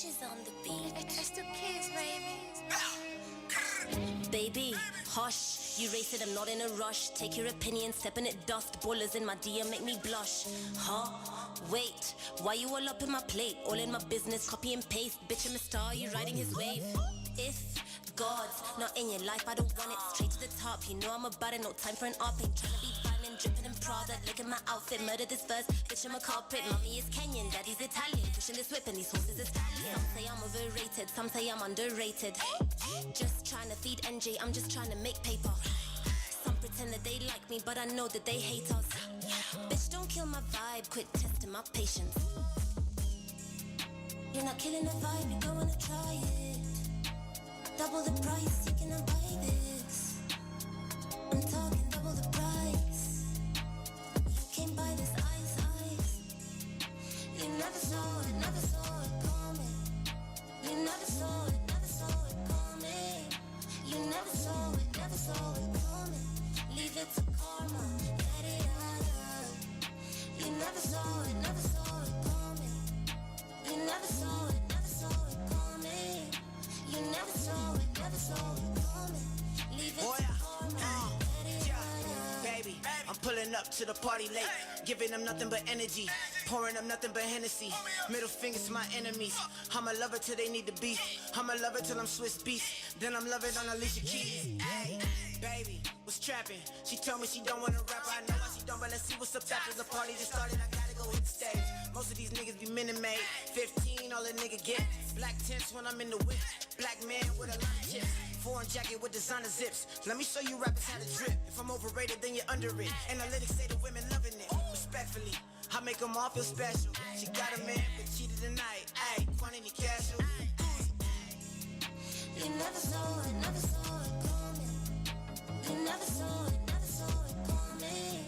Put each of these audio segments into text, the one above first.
Omissions on the beat. It's just two kids, baby. Baby, hush, you race it, I'm not in a rush. Take your opinion, step in it, dust. Ballers in my DM make me blush. Huh? Wait, why you all up in my plate? All in my business, copy and paste. Bitch, I'm a star, you riding his wave. If God's not in your life, I don't want it. Straight to the top, you know I'm about it. No time for an op, ain't tryna be violent. Dripping in Prada, look at my outfit. Murder this verse, bitch, I'm a culprit. Mommy is Kenyan, daddy's Italian. Pushing this whip and these horses is stallion. Some say I'm overrated, some say I'm underrated. Just trying to feed NJ, I'm just trying to make paper. Some pretend that they like me, but I know that they hate us. Bitch, don't kill my vibe, quit testing my patience. You're not killing the vibe, you don't wanna try it. Double the price, you cannot buy this. I'm talking double the price. You can't buy this ice. You never saw it coming. You never saw it coming. You never saw it coming. Leave it to karma, get it out. You never saw it coming. You never saw it coming. You never saw it coming. Leave it to karma, get it out. Baby, I'm pulling up to the party late, giving them nothing but energy, pouring them nothing but Hennessy. Middle fingers to my enemies. I'ma love it till they need the beef. I'ma love it till I'm Swiss beef. Then I'm loving on Alicia Keys. Hey, baby, what's trapping? She told me she don't wanna rap. I know why she don't, but let's see what's up after the party just started. I gotta go hit the stage. Most of these niggas be minute-made. 15, all a nigga get. Black tents when I'm in the whip. Black man with a lot of chips. Foreign jacket with designer zips. Let me show you rappers how to drip. If I'm overrated, then you're under it. Analytics say the women loving it. Respectfully, I make them all feel special. She got a man, but cheated tonight. Ayy, quantity casual. You never saw it coming. You never saw it coming.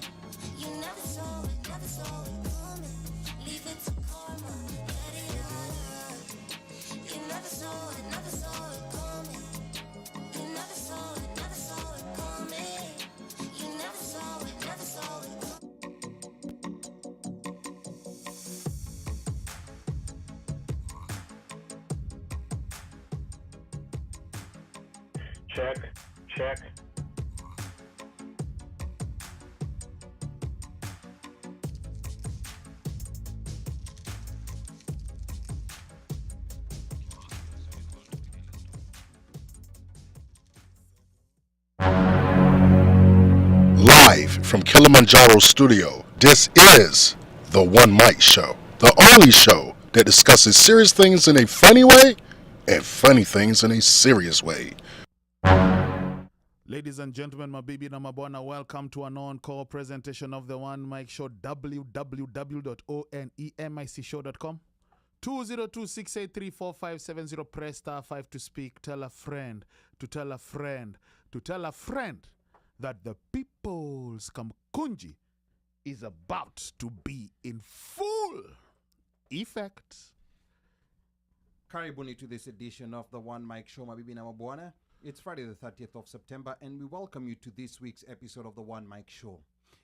You never saw it coming. Leave it to karma, get it out. You never saw it coming. You never saw it coming. You never saw it coming. Check. Live from Kilimanjaro studio, this is the OneMic show, the only show that discusses serious things in a funny way and funny things in a serious way. Ladies and gentlemen, my baby and my bwana, welcome to an on-call presentation of the OneMic show, www.onemicShow.com. 202-683-4570. Press star 5 to speak. Tell a friend to tell a friend to tell a friend that the people's Kamkunji is about to be in full effect. Karibuni to this edition of the OneMic show, my bibi na mabwana. It's Friday the 30th of September, and we welcome you to this week's episode of the OneMic show.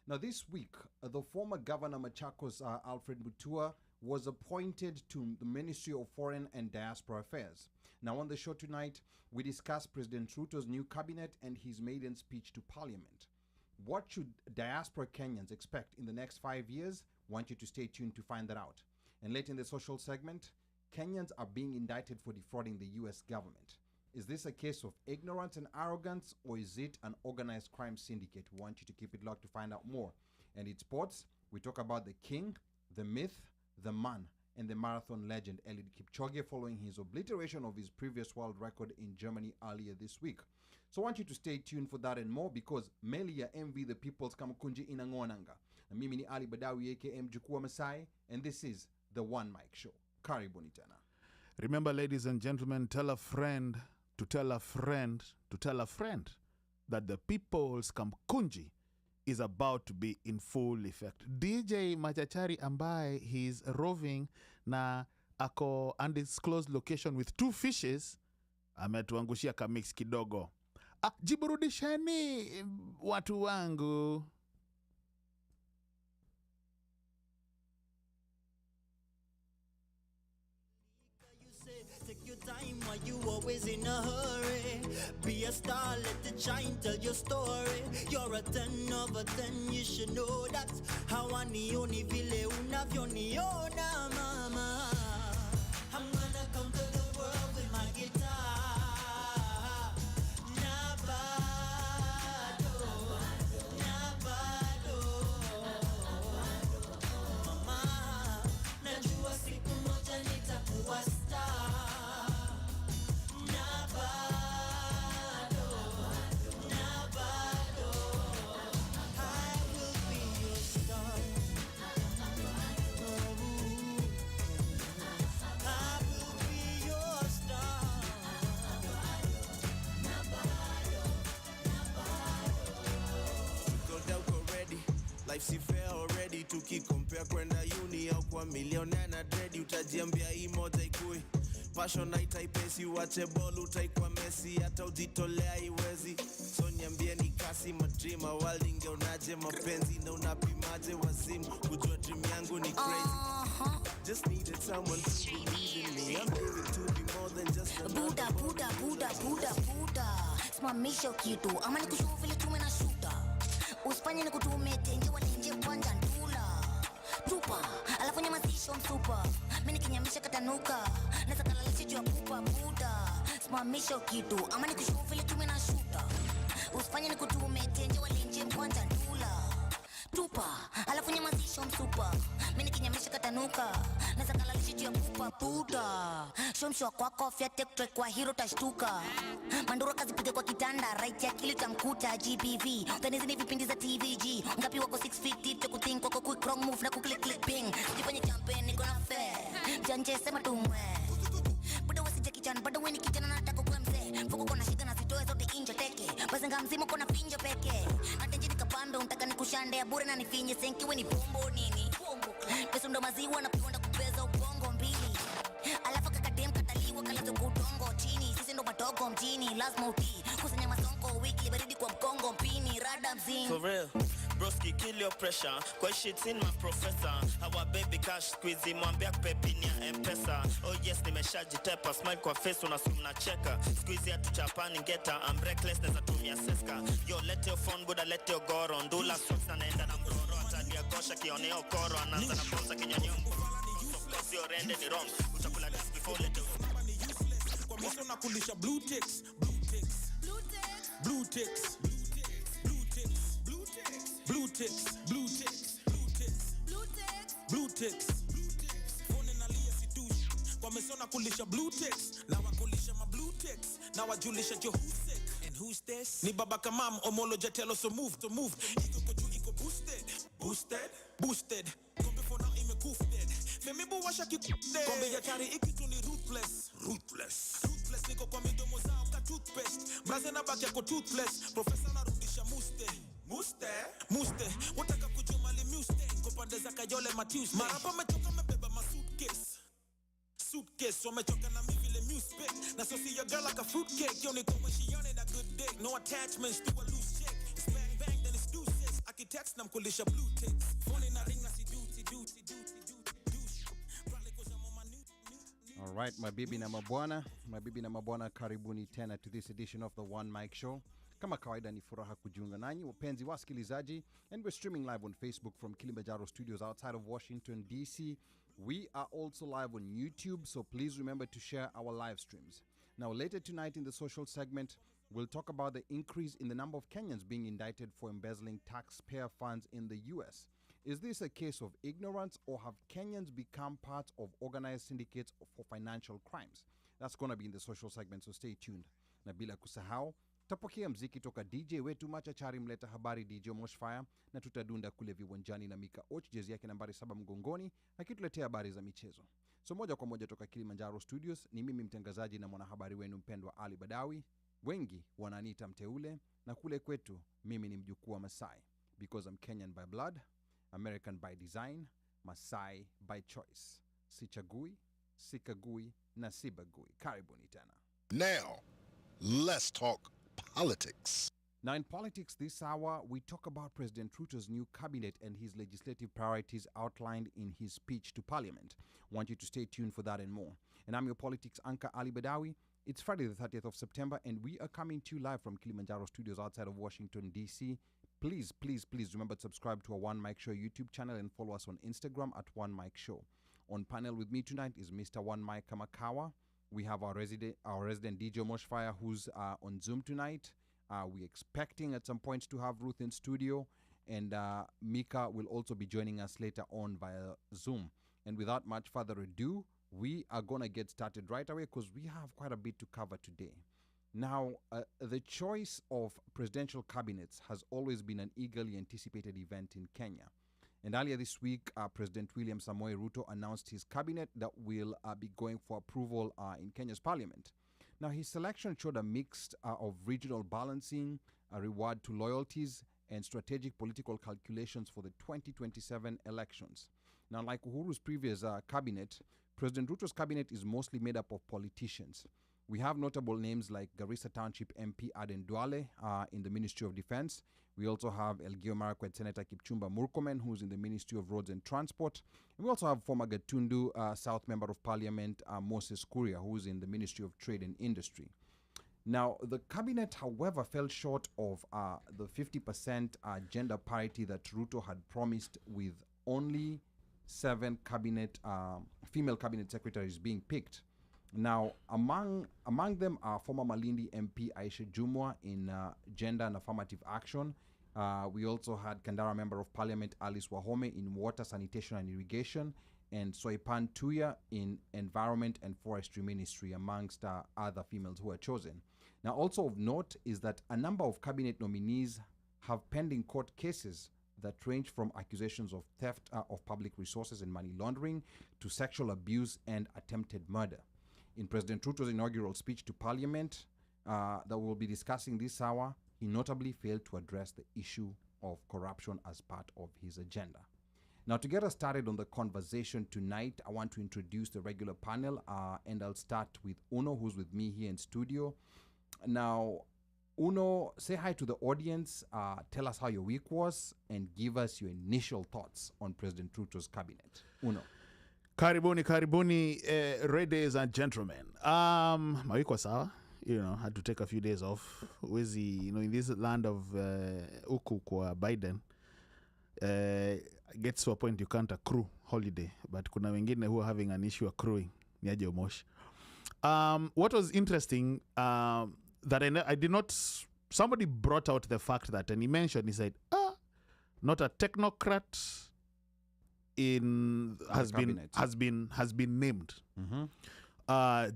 Now, this week, the former governor Machakos, Alfred Mutua, was appointed to the Ministry of Foreign and Diaspora Affairs. Now, on the show tonight, we discuss President Ruto's new cabinet and his maiden speech to Parliament. What should diaspora Kenyans expect in the next 5 years? Want you to stay tuned to find that out. And later in the social segment, Kenyans are being indicted for defrauding the US government. Is this a case of ignorance and arrogance, or is it an organized crime syndicate? We want you to keep it locked to find out more. And in sports, we talk about the king, the myth, the man, and the marathon legend ELIUD KIPCHOGE following his obliteration of his previous world record in Germany earlier this week. So I want you to stay tuned for that and more, because Melia envy the people's Kamkunji inangonanga. And mimi ni Ali Badawy aka Mjukuu wa Masai, and this is the OneMic show. Karibuni tena. Remember, ladies and gentlemen, tell a friend to tell a friend to tell a friend that the people's Kamkunji is about to be in full effect. DJ Machachari ambaye he's roving na ako undisclosed location with 2 fishes ametuangushia kamix kidogo. Jiburudisheni watu wangu. why you always in a hurry? Be a star, let it shine, tell your story. You're a 10 over 10, you should know that. Hawani oni vile unavyoiona mama. I'm gonna conquer the world with my guitar. Na bado, na bado. Mama, najua siku moja nitakuwa star. Na bado, na bado. I will be your star. I will be your star. Told already, life si fair already. Tukikompare kwenda uni au kwa millionaire na dread, utajiambia hii moja ikui. Passion haitaipesi, uache ball utaikuwa Messi, hata ujitolea iwezi. So niambie ni kasi madream, world ingeonaje mapenzi na unapimaje wazimu, kujua dream yangu ni crazy. Just needed someone to believe in me. I'm living to be more than just a Buda, Buda, Buda, Buda, Buda. Simamisha kitu ama nikushuhu vile tume na shuta. Usifanye nikutume tenje walenje kwanza ndula. Tupa, alafu nyamazisho msupa. Mimi nikinyamisha katanuka. Naweza kalalisha juu ya pupa Buda. Simamisha kitu ama nikushuhu vile tume na shuta. Usifanye nikutume tenje walenje kwanza ndula. Tupa, alafu nyamazisho msupa. Mimi nikinyamisha katanuka. Naweza kalalisha juu ya pupa Buda. Shomshwa kwako fya tek kwa hero tashtuka. Manduro kazi pige kwa kitanda, right ya kili tamkuta GBV. Utanizi ni vipindi za TVG. Ngapi wako 6 feet deep to kuthink wako quick wrong move na kuklik click ping. Jifanye campaign niko na fair. Janje sema tumwe. Buda wasije kijana, bado wewe ni kijana na nataka kuwa mzee. Fuko kuna shida na zitoe zote inje teke. Bazenga mzima kuna finjo peke. Atenje nikapambe unataka nikushande bure na nifinye senki wewe ni bombo nini? Pesa ndo maziwa na kuonda kupeza ubongo mbili. Alafu kakadem kataliwa kalazo kudongo chini. Sisi ndo madogo mjini, lazima utii. Kusanya masonko wiki baridi kwa mkongo mpini. Rada mzini. For real, broski kill your pressure. Kwa shit's in my professor. Our baby cash squeezy mwambia kupepini ya M-Pesa. Oh yes nimeshajitepa, smile kwa face unasumna cheka. Squeezy atuchapani ngeta, I'm reckless neza tumia seska. Yo let your phone buda let your goro. Ndula socks na naenda na mroro. Atalia gosha kioneo koro. Ananza na bonza kinyanyongo. Sio rende ni wrong. Utakula disk before let Kwa miso na kulisha blue ticks, blue ticks, blue ticks, blue ticks, blue ticks, blue ticks, blue ticks, blue ticks, blue ticks, blue ticks, blue ticks, blue ticks. Phone na lia sidushi. Kwa miso na kulisha blue ticks, na wakulisha ma blue ticks, na wajulisha jo who's sick and who's this. Ni baba kamam omolo jetelo so move. Iko koju iko boosted. Kombe for now imekufted. Femibu washa kikufted. Kombe ya tari ikitu ni ruthless. Niko kwa midomo zao ka toothpaste. Braze na baki yako toothless. Professor narudisha muste. Wataka kujua mali muste. Kopande za kayole matuesday. Marapa mechoka mebeba ma suitcase. Wamechoka na mi vile muspect. Na so see your girl like a fruitcake. Yo niko when she on it a good dick. No attachments to a loose chick. It's bang then it's deuces. Architects na mkulisha blue ticks. Phone na ring na si duty. All right, mabibi na mabwana, karibuni tena to this edition of the OneMic Show. Kama kawaida ni furaha kujiunga nanyi wapenzi wasikilizaji, and we're streaming live on Facebook from Kilimanjaro studios outside of Washington DC. We are also live on YouTube, so please remember to share our live streams. Now later tonight in the social segment, we'll talk about the increase in the number of Kenyans being indicted for embezzling taxpayer funds in the US. Is this a case of ignorance, or have Kenyans become part of organized syndicates for financial crimes? That's going to be in the social segment, so stay tuned. Na bila kusahau, tapokea mziki toka DJ wetu machachari mleta habari DJ OmoshFaya, na tutadunda kule viwanjani na Micah jezi yake nambari 7 mgongoni, akituletea habari za michezo. So moja kwa moja toka Kilimanjaro studios, ni mimi mtangazaji na mwanahabari wenu mpendwa Ali Badawy. Wengi wananiita mteule, na kule kwetu mimi ni mjukuu wa Masai, because I'm Kenyan by blood, American by design, Masai by choice. Sichagui, sikagui, na sibagui. Karibuni tena. Now, let's talk politics. Now in politics this hour, we talk about President Ruto's new cabinet and his legislative priorities outlined in his speech to Parliament. Want you to stay tuned for that and more. And I'm your politics anchor Ali Badawy. It's Friday the 30th of September, and we are coming to you live from Kilimanjaro studios outside of Washington, D.C. Please remember to subscribe to our One Mic Show YouTube channel and follow us on Instagram at One Mic Show. On panel with me tonight is Mr. Micah Makawa. We have our resident DJ OmoshFaya, who's on Zoom tonight. We're expecting at some point to have Ruth in studio, and Micah will also be joining us later on via Zoom. And without much further ado, we are going to get started right away because we have quite a bit to cover today. Now, the choice of presidential cabinets has always been an eagerly anticipated event in Kenya. And earlier this week, President William Samoei Ruto announced his cabinet that will be going for approval in Kenya's parliament. Now, his selection showed a mix of regional balancing, a reward to loyalties, and strategic political calculations for the 2027 elections. Now, like Uhuru's previous cabinet, President Ruto's cabinet is mostly made up of politicians. We have notable names like Garissa Township MP Aden Duale in the Ministry of Defense. We also have Elgeyo Marakwet Senator Kipchumba Murkomen, who's in the Ministry of Roads and Transport. And we also have former Gatundu South Member of Parliament Moses Kuria, who's in the Ministry of Trade and Industry. Now, the cabinet, however, fell short of the 50% gender parity that Ruto had promised, with only 7 female cabinet secretaries being picked. Now, among them are former Malindi MP Aisha Jumwa in gender and affirmative action. We also had Kandara Member of Parliament Alice Wahome in water, sanitation and irrigation, and Soipan Tuya in environment and forestry ministry, amongst other females who were chosen. Now, also of note is that a number of cabinet nominees have pending court cases that range from accusations of theft of public resources and money laundering to sexual abuse and attempted murder. In President Ruto's inaugural speech to Parliament that we'll be discussing this hour, he notably failed to address the issue of corruption as part of his agenda. Now, to get us started on the conversation tonight, I want to introduce the regular panel, and I'll start with Uno, who's with me here in studio. Now, Uno, say hi to the audience, tell us how your week was, and give us your initial thoughts on President Ruto's cabinet. Uno. Karibuni, ladies and gentlemen. My week was sour. Had to take a few days off. In this land of Uku kwa Biden, gets to a point you can't accrue holiday. But kuna wengine who are having an issue accruing. Niaje Omosh. What was interesting, that I did not, somebody brought out the fact that, and he said, not a technocrat has been named,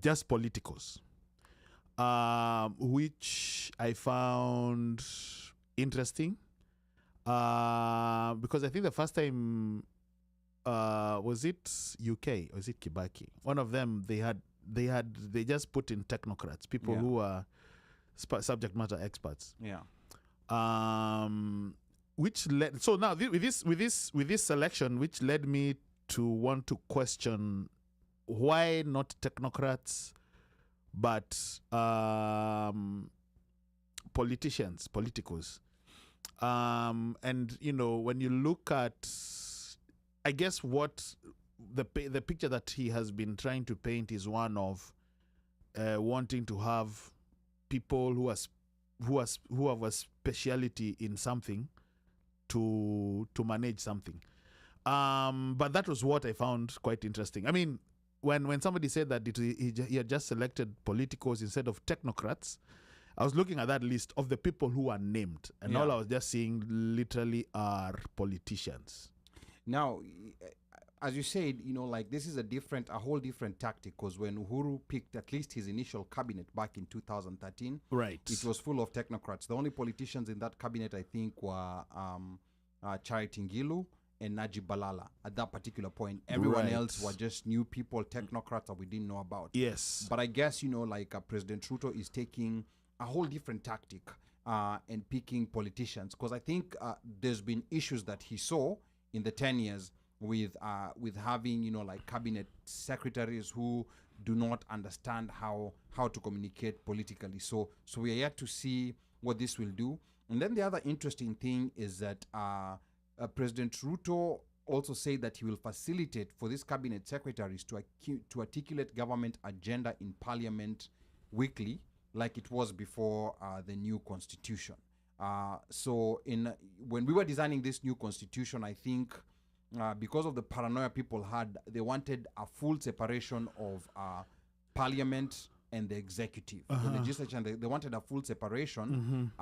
just politicos, which I found interesting, because I think the first time was it UK or was it Kibaki? One of them they just put in technocrats, people who are subject matter experts. Which led, so now with this selection, which led me to want to question why not technocrats, but politicos. And when you look at, I guess what the picture that he has been trying to paint is one of wanting to have people who have a speciality in something to manage something. But that was what I found quite interesting. I mean, when somebody said that he had just selected politicos instead of technocrats, I was looking at that list of the people who are named, and all I was just seeing literally are politicians. Now, as you said, this is a whole different tactic, because when Uhuru picked at least his initial cabinet back in 2013, right, it was full of technocrats. The only politicians in that cabinet, I think, were Charity Ngilu and Najib Balala at that particular point. Everyone else were just new people, technocrats that we didn't know about. Yes. But I guess, President Ruto is taking a whole different tactic and picking politicians, because I think there's been issues that he saw in the 10 years with having cabinet secretaries who do not understand how to communicate politically. So we are yet to see what this will do. And then the other interesting thing is that President Ruto also said that he will facilitate for these cabinet secretaries to articulate government agenda in parliament weekly like it was before the new constitution. So when we were designing this new constitution, I think because of the paranoia people had, they wanted a full separation of parliament and the executive, the legislature, and they wanted a full separation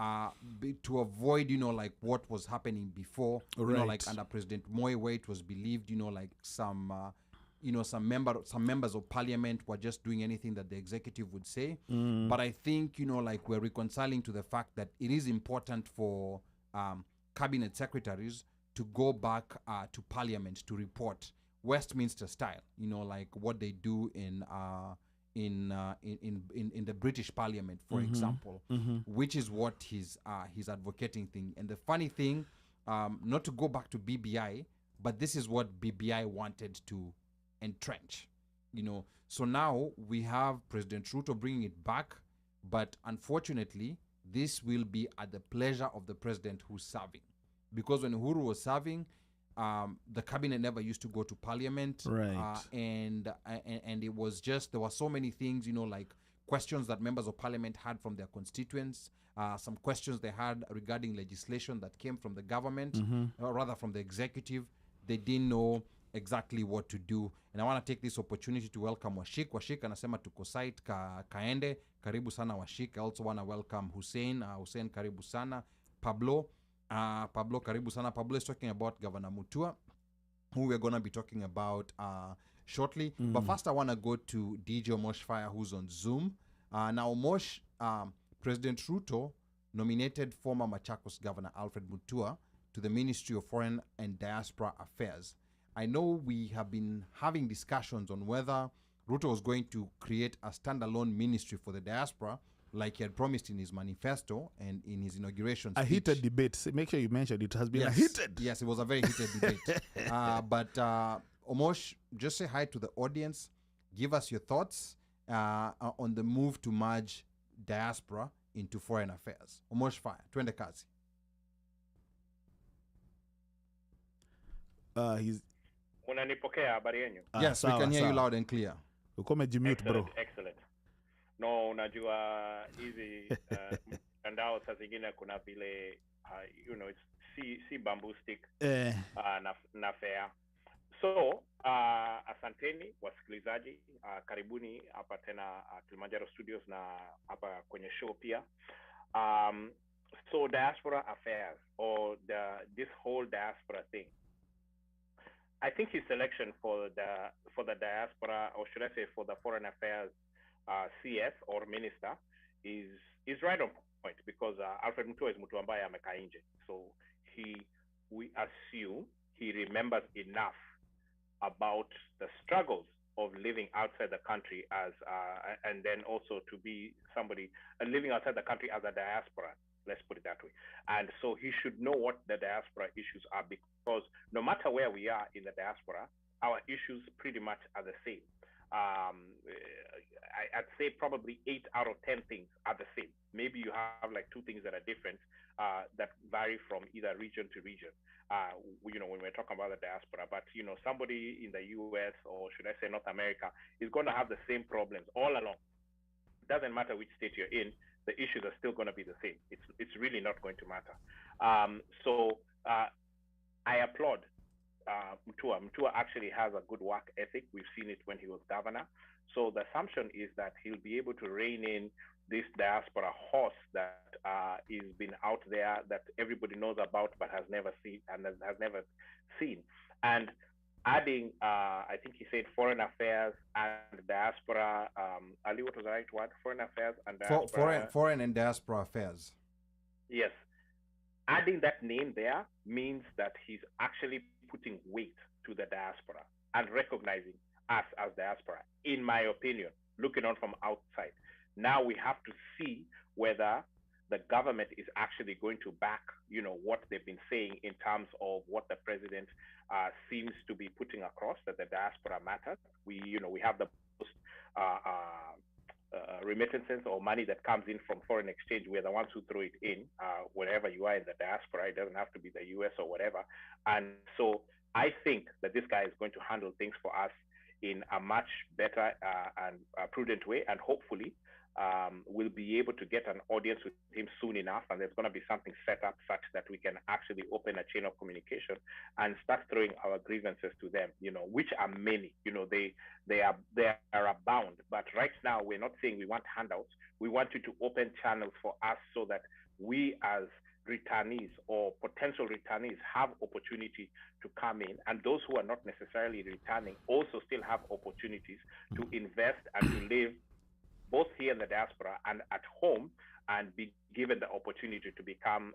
to avoid, like what was happening before, like under President Moi, where it was believed, like some members of parliament were just doing anything that the executive would say. But I think, like we're reconciling to the fact that it is important for cabinet secretaries to go back to parliament to report Westminster style, like what they do in the British Parliament, for example, which is what he's advocating thing. And the funny thing, not to go back to BBI, but this is what BBI wanted to entrench, So now we have President Ruto bringing it back, but unfortunately, this will be at the pleasure of the president who's serving, because when Uhuru was serving, the cabinet never used to go to parliament, and it was just, there were so many things, like questions that members of parliament had from their constituents, some questions they had regarding legislation that came from the government, or rather from the executive. They didn't know exactly what to do. And I want to take this opportunity to welcome Washik. Washik anasema tuko site kaende. Karibu sana Washik. I also want to welcome Hussein. Hussein karibu sana. Pablo karibu sana. Pablo is talking about Governor Mutua, who we're going to be talking about shortly. But first I want to go to DJ OmoshFaya, who's on Zoom. Now Omosh, President Ruto nominated former Machakos Governor Alfred Mutua to the Ministry of Foreign and Diaspora Affairs. I know we have been having discussions on whether Ruto was going to create a standalone ministry for the diaspora, like he had promised in his manifesto and in his inauguration speech. A heated debate. Make sure you mentioned it has been a heated. Yes, it was a very heated debate. But Omosh, just say hi to the audience. Give us your thoughts on the move to merge diaspora into foreign affairs. OmoshFaya, twende kazi. He's Unanipokea habari yenu? Yes, we can hear you loud and clear. Uko umejimute bro. Excellent. No, unajua hizi mtandao saa zingine kuna vile it's si bamboo stick na fair. So asanteni wasikilizaji, karibuni hapa tena Kilimanjaro Studios na hapa kwenye show pia. So Diaspora Affairs, or this whole diaspora thing, I think his selection for the diaspora, or should I say for the foreign affairs CS or minister, is right on point, because Alfred Mutua is mtu ambaye amekaa nje, so we assume he remembers enough about the struggles of living outside the country as and then also to be somebody living outside the country as a diaspora. Let's put it that way. And so he should know what the diaspora issues are, because no matter where we are in the diaspora, our issues pretty much are the same. I'd say probably 8 out of 10 things are the same. Maybe you have like 2 things that are different that vary from either region to region. When we're talking about the diaspora, but somebody in the US, or should I say North America, is going to have the same problems all along. Doesn't matter which state you're in, the issues are still going to be the same. It's really not going to matter. So I applaud Mutua. Mutua actually has a good work ethic. We've seen it when he was governor. So the assumption is that he'll be able to rein in this diaspora horse that is been out there, that everybody knows about but has never seen and adding, I think he said foreign affairs and diaspora. Ali, what was the right word? Foreign affairs and diaspora. Foreign and diaspora affairs. Yes. Adding that name there means that he's actually putting weight to the diaspora and recognizing us as diaspora, in my opinion, looking on from outside. Now we have to see whether the government is actually going to back, what they've been saying in terms of what the president seems to be putting across, that the diaspora matters. We have the most remittances or money that comes in from foreign exchange. We're the ones who throw it in wherever you are in the diaspora. It doesn't have to be the US or whatever. And so I think that this guy is going to handle things for us in a much better and prudent way. And hopefully will be able to get an audience with him soon enough, and there's going to be something set up such that we can actually open a chain of communication and start throwing our grievances to them, which are many. They are abound. But right now, we're not saying we want handouts. We want you to open channels for us so that we as returnees or potential returnees have opportunity to come in, and those who are not necessarily returning also still have opportunities to invest and to live both here in the diaspora and at home, and be given the opportunity to become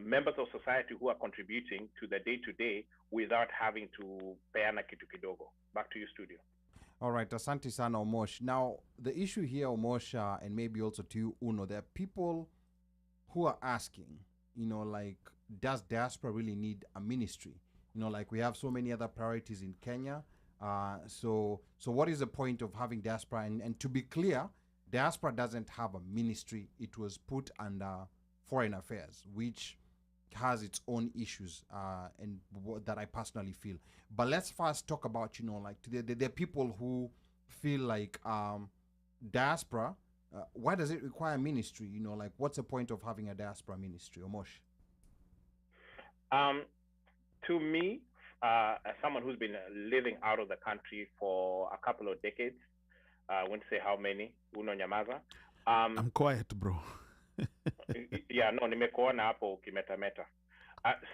members of society who are contributing to the day-to-day without having to peana kitu kidogo. Back to you, studio. All right, asante sana, Omosh. Now, the issue here, Omosh, and maybe also to you, Uno, there are people who are asking, like, does diaspora really need a ministry? Like, we have so many other priorities in Kenya. So what is the point of having diaspora? And to be clear, diaspora doesn't have a ministry. It was put under foreign affairs, which has its own issues and that I personally feel. But let's first talk about, like, the people who feel like diaspora, why does it require ministry? Like, what's the point of having a diaspora ministry, Omosh? To me, as someone who's been living out of the country for a couple of decades, I won't say how many, Uno Nyamaza. I'm quiet, bro. Yeah, no, nimekuona hapo ukimetameta.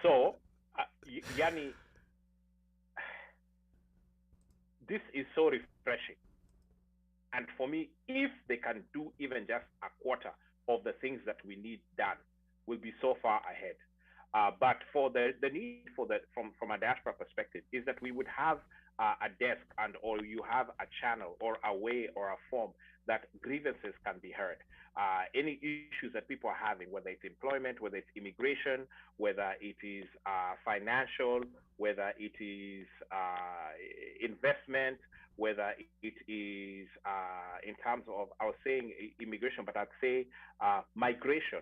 So, yani, this is so refreshing. And for me, if they can do even just a quarter of the things that we need done, we'll be so far ahead. But for the need for from a diaspora perspective is that we would have a desk or you have a channel or a way or a form that grievances can be heard. Any issues that people are having, whether it's employment, whether it's immigration, whether it is financial, whether it is investment, whether it is in terms of, I was saying immigration, but I'd say migration.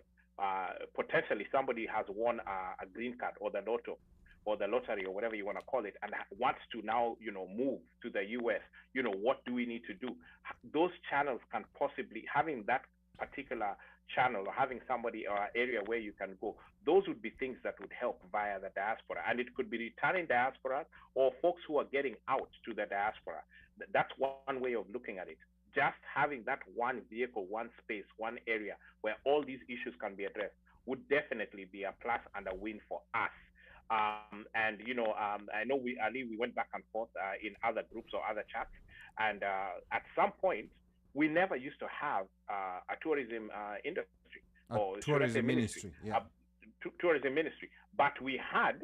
Potentially somebody has won a green card or the lotto or the lottery or whatever you want to call it and wants to now, move to the US, what do we need to do? Those channels can possibly, having that particular channel or having somebody or area where you can go, those would be things that would help via the diaspora. And it could be returning diaspora or folks who are getting out to the diaspora. That's one way of looking at it. Just having that one vehicle, one space, one area where all these issues can be addressed would definitely be a plus and a win for us. And I know we went back and forth in other groups or other chats, and at some point we never used to have a tourism industry or tourism ministry, yeah. Tourism ministry, but we had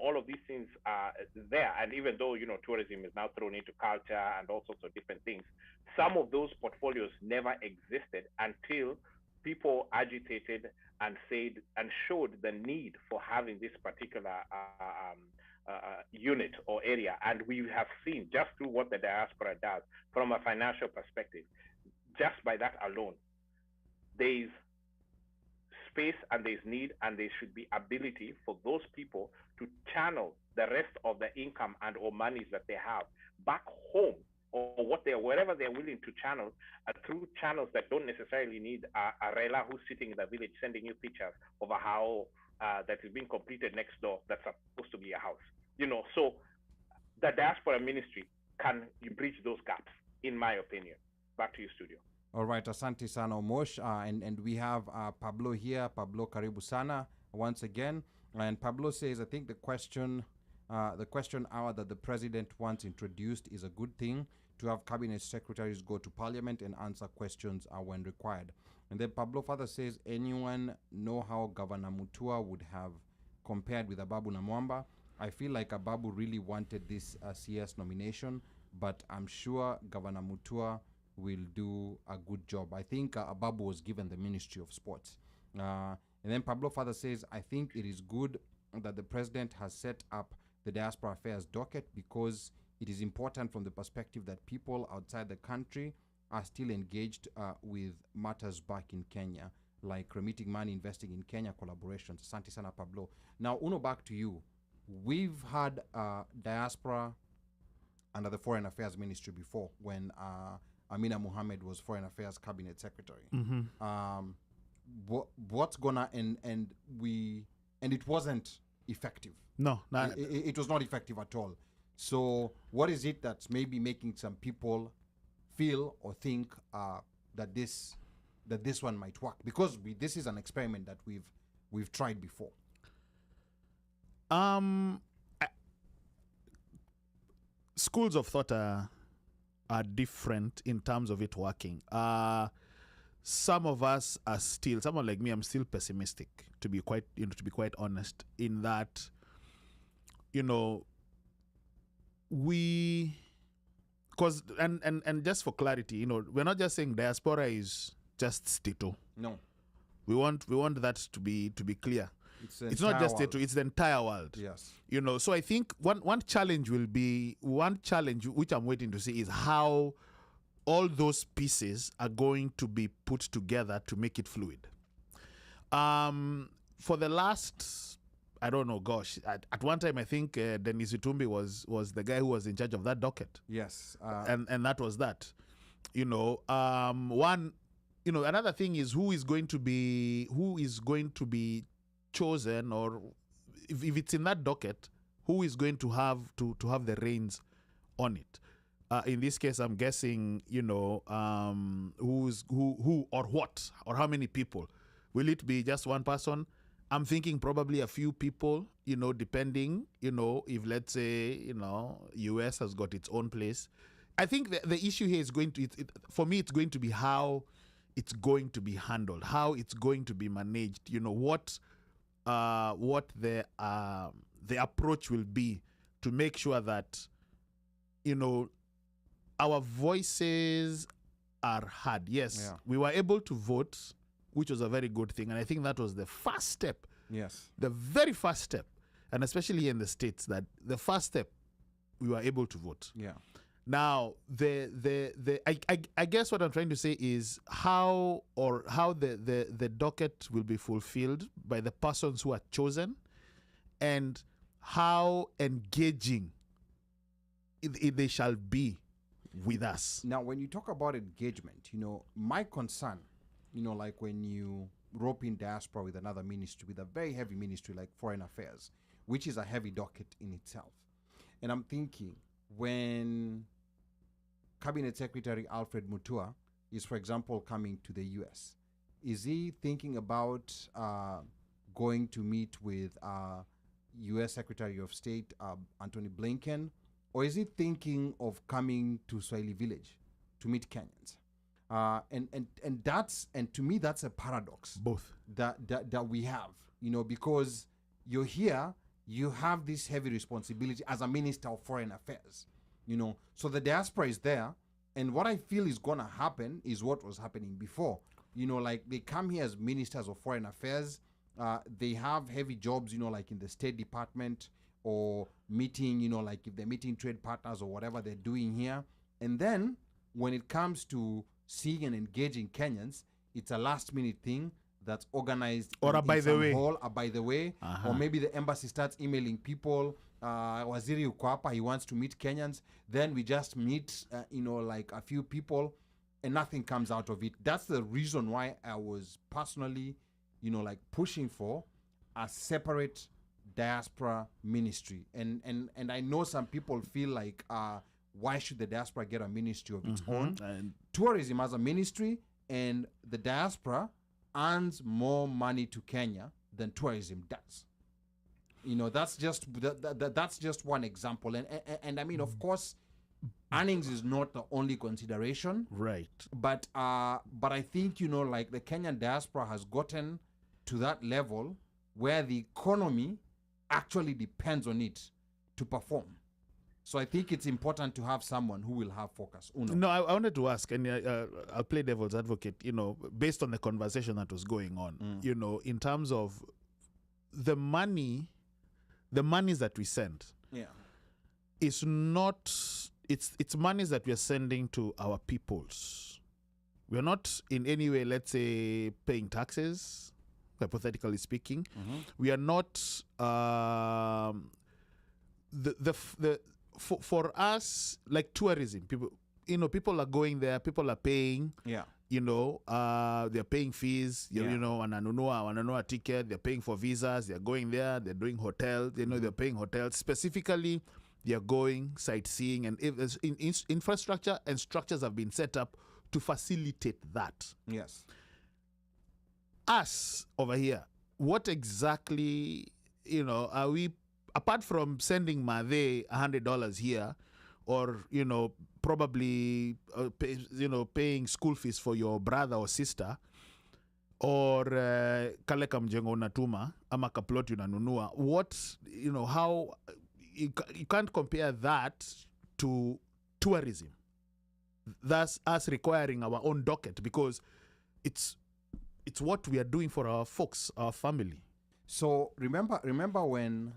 all of these things there. And even though, tourism is now thrown into culture and all sorts of different things, some of those portfolios never existed until people agitated and said and showed the need for having this particular unit or area. And we have seen just through what the diaspora does from a financial perspective, just by that alone, there's space and there's need, and there should be ability for those people to channel the rest of the income and or monies that they have back home, or wherever they're willing to channel through channels that don't necessarily need a Rela who's sitting in the village sending you pictures of a house that is being completed next door that's supposed to be a house. So the diaspora ministry can bridge those gaps, in my opinion. Back to you, studio. All right, asante sana, Omosh. And we have Pablo here. Pablo, karibu sana once again. And Pablo says, I think the question hour that the president once introduced is a good thing, to have cabinet secretaries go to parliament and answer questions when required. And then Pablo further says, anyone know how Governor Mutua would have compared with Ababu Namwamba? I feel like Ababu really wanted this CS nomination, but I'm sure Governor Mutua will do a good job. I think Ababu was given the Ministry of Sports. And then Pablo further says, I think it is good that the president has set up the Diaspora Affairs docket, because it is important from the perspective that people outside the country are still engaged with matters back in Kenya, like remitting money, investing in Kenya, collaborations. Asante sana, Pablo. Now, Uno, back to you. We've had diaspora under the Foreign Affairs Ministry before, when Amina Mohammed was Foreign Affairs Cabinet Secretary. Mm-hmm. What's gonna and it wasn't effective. No, It was not effective at all. So what is it that's maybe making some people feel or think that this one might work? Because this is an experiment that we've tried before. Schools of thought are different in terms of it working. Some of us are still, someone like me, I'm still pessimistic, to be quite honest, in that, because and just for clarity, we're not just saying diaspora is just Stito. No. We want that to be clear. It's not just Stito, it's the entire world. Yes. So I think one challenge which I'm waiting to see is how all those pieces are going to be put together to make it fluid. For the last, I don't know, gosh, at one time I think Dennis Itumbi was the guy who was in charge of that docket. Yes. And that was that. Another thing is who is going to be chosen, or if it's in that docket, who is going to have the reins on it. In this case, I'm guessing, who or what or how many people. Will it be just one person? I'm thinking probably a few people, depending, if let's say, US has got its own place. I think the issue here is for me, it's going to be how it's going to be handled, how it's going to be managed, what the approach will be to make sure that, our voices are heard. Yes, we were able to vote, which was a very good thing. And I think that was the first step. Yes. The very first step. And especially in the States, that the first step, we were able to vote. Yeah. Now, I guess what I'm trying to say is how the docket will be fulfilled by the persons who are chosen, and how engaging they shall be with us. Now, when you talk about engagement, my concern, like when you rope in diaspora with another ministry, with a very heavy ministry like Foreign Affairs, which is a heavy docket in itself. And I'm thinking, when Cabinet Secretary Alfred Mutua is, for example, coming to the US, is he thinking about going to meet with US Secretary of State Antony Blinken, or is he thinking of coming to Swahili Village to meet Kenyans? And to me, that's a paradox. Both that we have, because you're here, you have this heavy responsibility as a minister of foreign affairs, so the diaspora is there, and what I feel is gonna happen is what was happening before. Like they come here as ministers of foreign affairs, they have heavy jobs, like in the State Department, or meeting, like if they're meeting trade partners or whatever they're doing here, and then when it comes to seeing and engaging Kenyans, it's a last minute thing that's organized or by the way, or maybe the embassy starts emailing people, Waziri uko hapa, he wants to meet Kenyans, then we just meet like a few people and nothing comes out of it. That's the reason why I was personally like pushing for a separate diaspora ministry, and I know some people feel like why should the diaspora get a ministry of its own? And tourism as a ministry, and the diaspora earns more money to Kenya than tourism does. That's just that's just one example, and I mean, of course, earnings is not the only consideration, right? But I think like the Kenyan diaspora has gotten to that level where the economy actually depends on it to perform. So I think it's important to have someone who will have focus. No, I wanted to ask, and I'll play devil's advocate, based on the conversation that was going on, in terms of the monies that we send. Yeah. It's not, it's monies that we are sending to our peoples. We're not in any way, let's say, paying taxes, hypothetically speaking. We are not, for us, like tourism, people, people are going there, people are paying. Yeah. They're paying fees, Yeah. wananunua ticket, they're paying for visas, they're going there, they're doing hotels, they're paying hotels. Specifically, they're going sightseeing, and if there's infrastructure and structures have been set up to facilitate that. Yes. Us over here, what exactly, are we, apart from sending Made $100 here, or probably paying school fees for your brother or sister, or kale kamjengo unatuma ama kaplot unanunua, what, how you can't compare that to tourism. That's us requiring our own docket, because it's what we are doing for our folks, our family. So remember when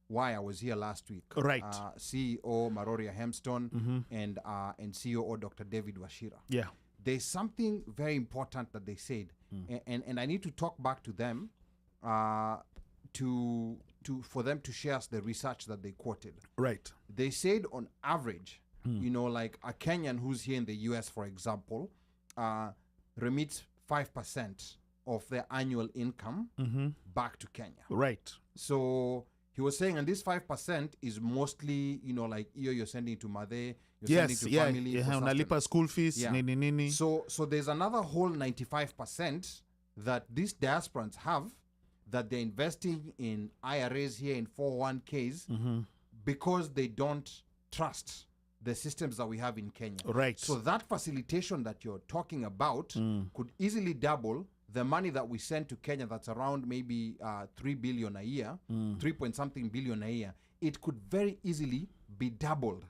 Wire was here last week. Right. CEO Maroria Hemstone and COO Dr. David Washira. Yeah. There's something very important that they said, and I need to talk back to them for them to share us the research that they quoted. Right. They said on average, like a Kenyan who's here in the US, for example, remits 5% of their annual income back to Kenya. Right. So he was saying, and this 5% is mostly, like you're sending to Made, yes, sending to family. Yeah, unalipa school fees, Yeah. nini. So there's another whole 95% that these diasporans have that they're investing in IRAs here, in 401ks, because they don't trust the systems that we have in Kenya. Right. So that facilitation that you're talking about could easily double the money that we send to Kenya, that's around maybe 3 billion a year, 3-point-something billion a year. It could very easily be doubled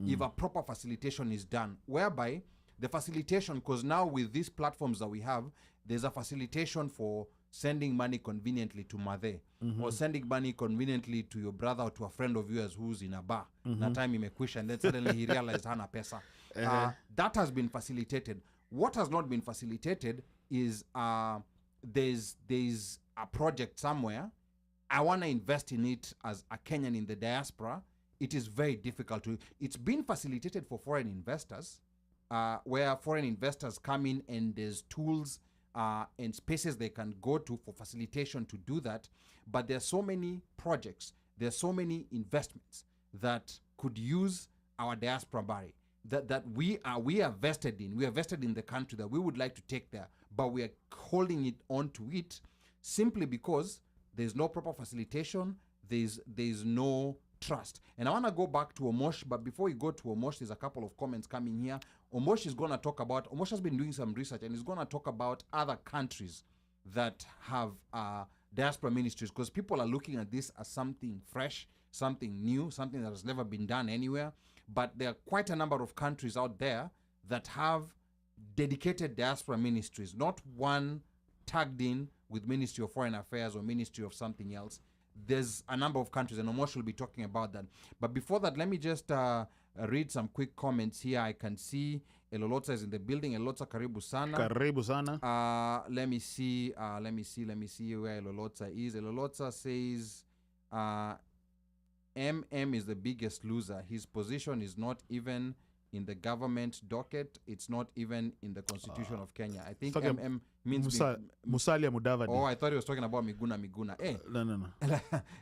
if a proper facilitation is done, whereby the facilitation, because now with these platforms that we have, there's a facilitation for sending money conveniently to Made, or sending money conveniently to your brother or to a friend of yours who's in a bar. Na time imekwisha, and then suddenly he realized hana pesa. That has been facilitated. What has not been facilitated is there's a project somewhere. I want to invest in it as a Kenyan in the diaspora. It is very difficult to. It's been facilitated for foreign investors, where foreign investors come in and there's tools and spaces they can go to for facilitation to do that. But there are so many projects, there are so many investments that could use our diaspora body that we are vested in. We are vested in the country that we would like to take there, but we are holding it on to it simply because there's no proper facilitation, there's no trust. And I want to go back to Omosh, but before we go to Omosh, there's a couple of comments coming here. Omosh has been doing some research and is going to talk about other countries that have diaspora ministries, because people are looking at this as something fresh, something new, something that has never been done anywhere. But there are quite a number of countries out there that have dedicated diaspora ministries, not one tagged in with Ministry of Foreign Affairs or Ministry of something else. There's a number of countries, and Omosh will be talking about that. But before that, let me just read some quick comments here. I can see Elolotsa is in the building. Elolotsa, karibu sana. Karibu sana. Let me see where Elolotsa is. Elolotsa says MM is the biggest loser. His position is not even in the government docket. It's not even in the Constitution of Kenya. I think MM means Musalia Mudavadi. Oh, I thought he was talking about Miguna. No.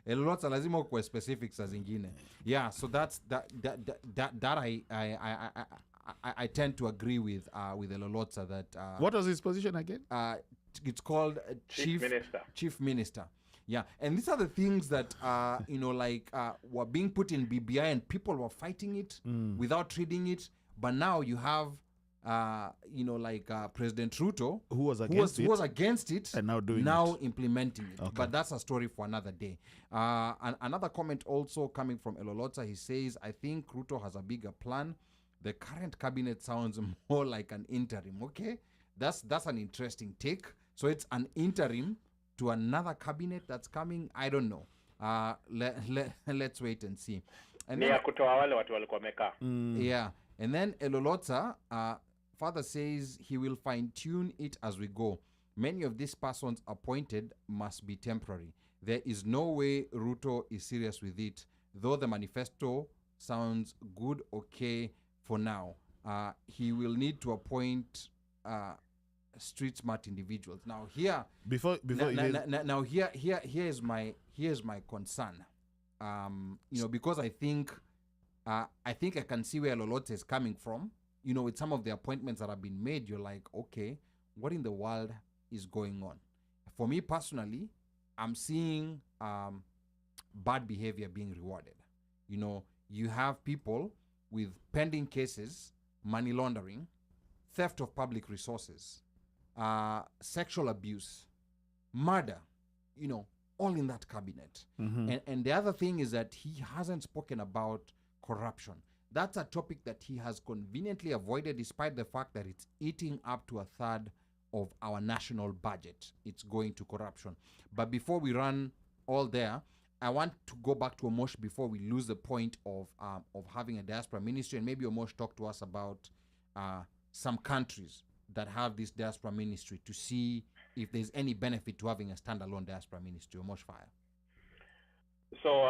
Elolotsa lazima kwa specifics as zingine. Yeah, so that's that I tend to agree with Elolotsa that what was his position again? It's called Chief Minister. Yeah, and these are the things that were being put in BBI and people were fighting it without reading it. But now you have President Ruto, who was against it and now implementing it. Okay. But that's a story for another day. And another comment also coming from Elolotsa, he says, I think Ruto has a bigger plan. The current cabinet sounds more like an interim. Okay, that's an interesting take. So it's an interim to another cabinet that's coming. I don't know. Let's wait and see. And then, yeah, and then Elolotsa, father says he will fine-tune it as we go. Many of these persons appointed must be temporary. There is no way Ruto is serious with it, though the manifesto sounds good, okay for now. He will need to appoint street smart individuals. Now here, here is my concern. Because I think I can see where Lolote is coming from. With some of the appointments that have been made, you're like, okay, what in the world is going on? For me personally, I'm seeing bad behavior being rewarded. You have people with pending cases, money laundering, theft of public resources, sexual abuse, murder, all in that cabinet. And the other thing is that he hasn't spoken about corruption. That's a topic that he has conveniently avoided, despite the fact that it's eating up to a third of our national budget. It's going to corruption. But before we run all there, I want to go back to Omosh before we lose the point of having a diaspora ministry, and maybe Omosh talk to us about some countries that have this diaspora ministry to see if there's any benefit to having a standalone diaspora ministry. OmoshFaya. So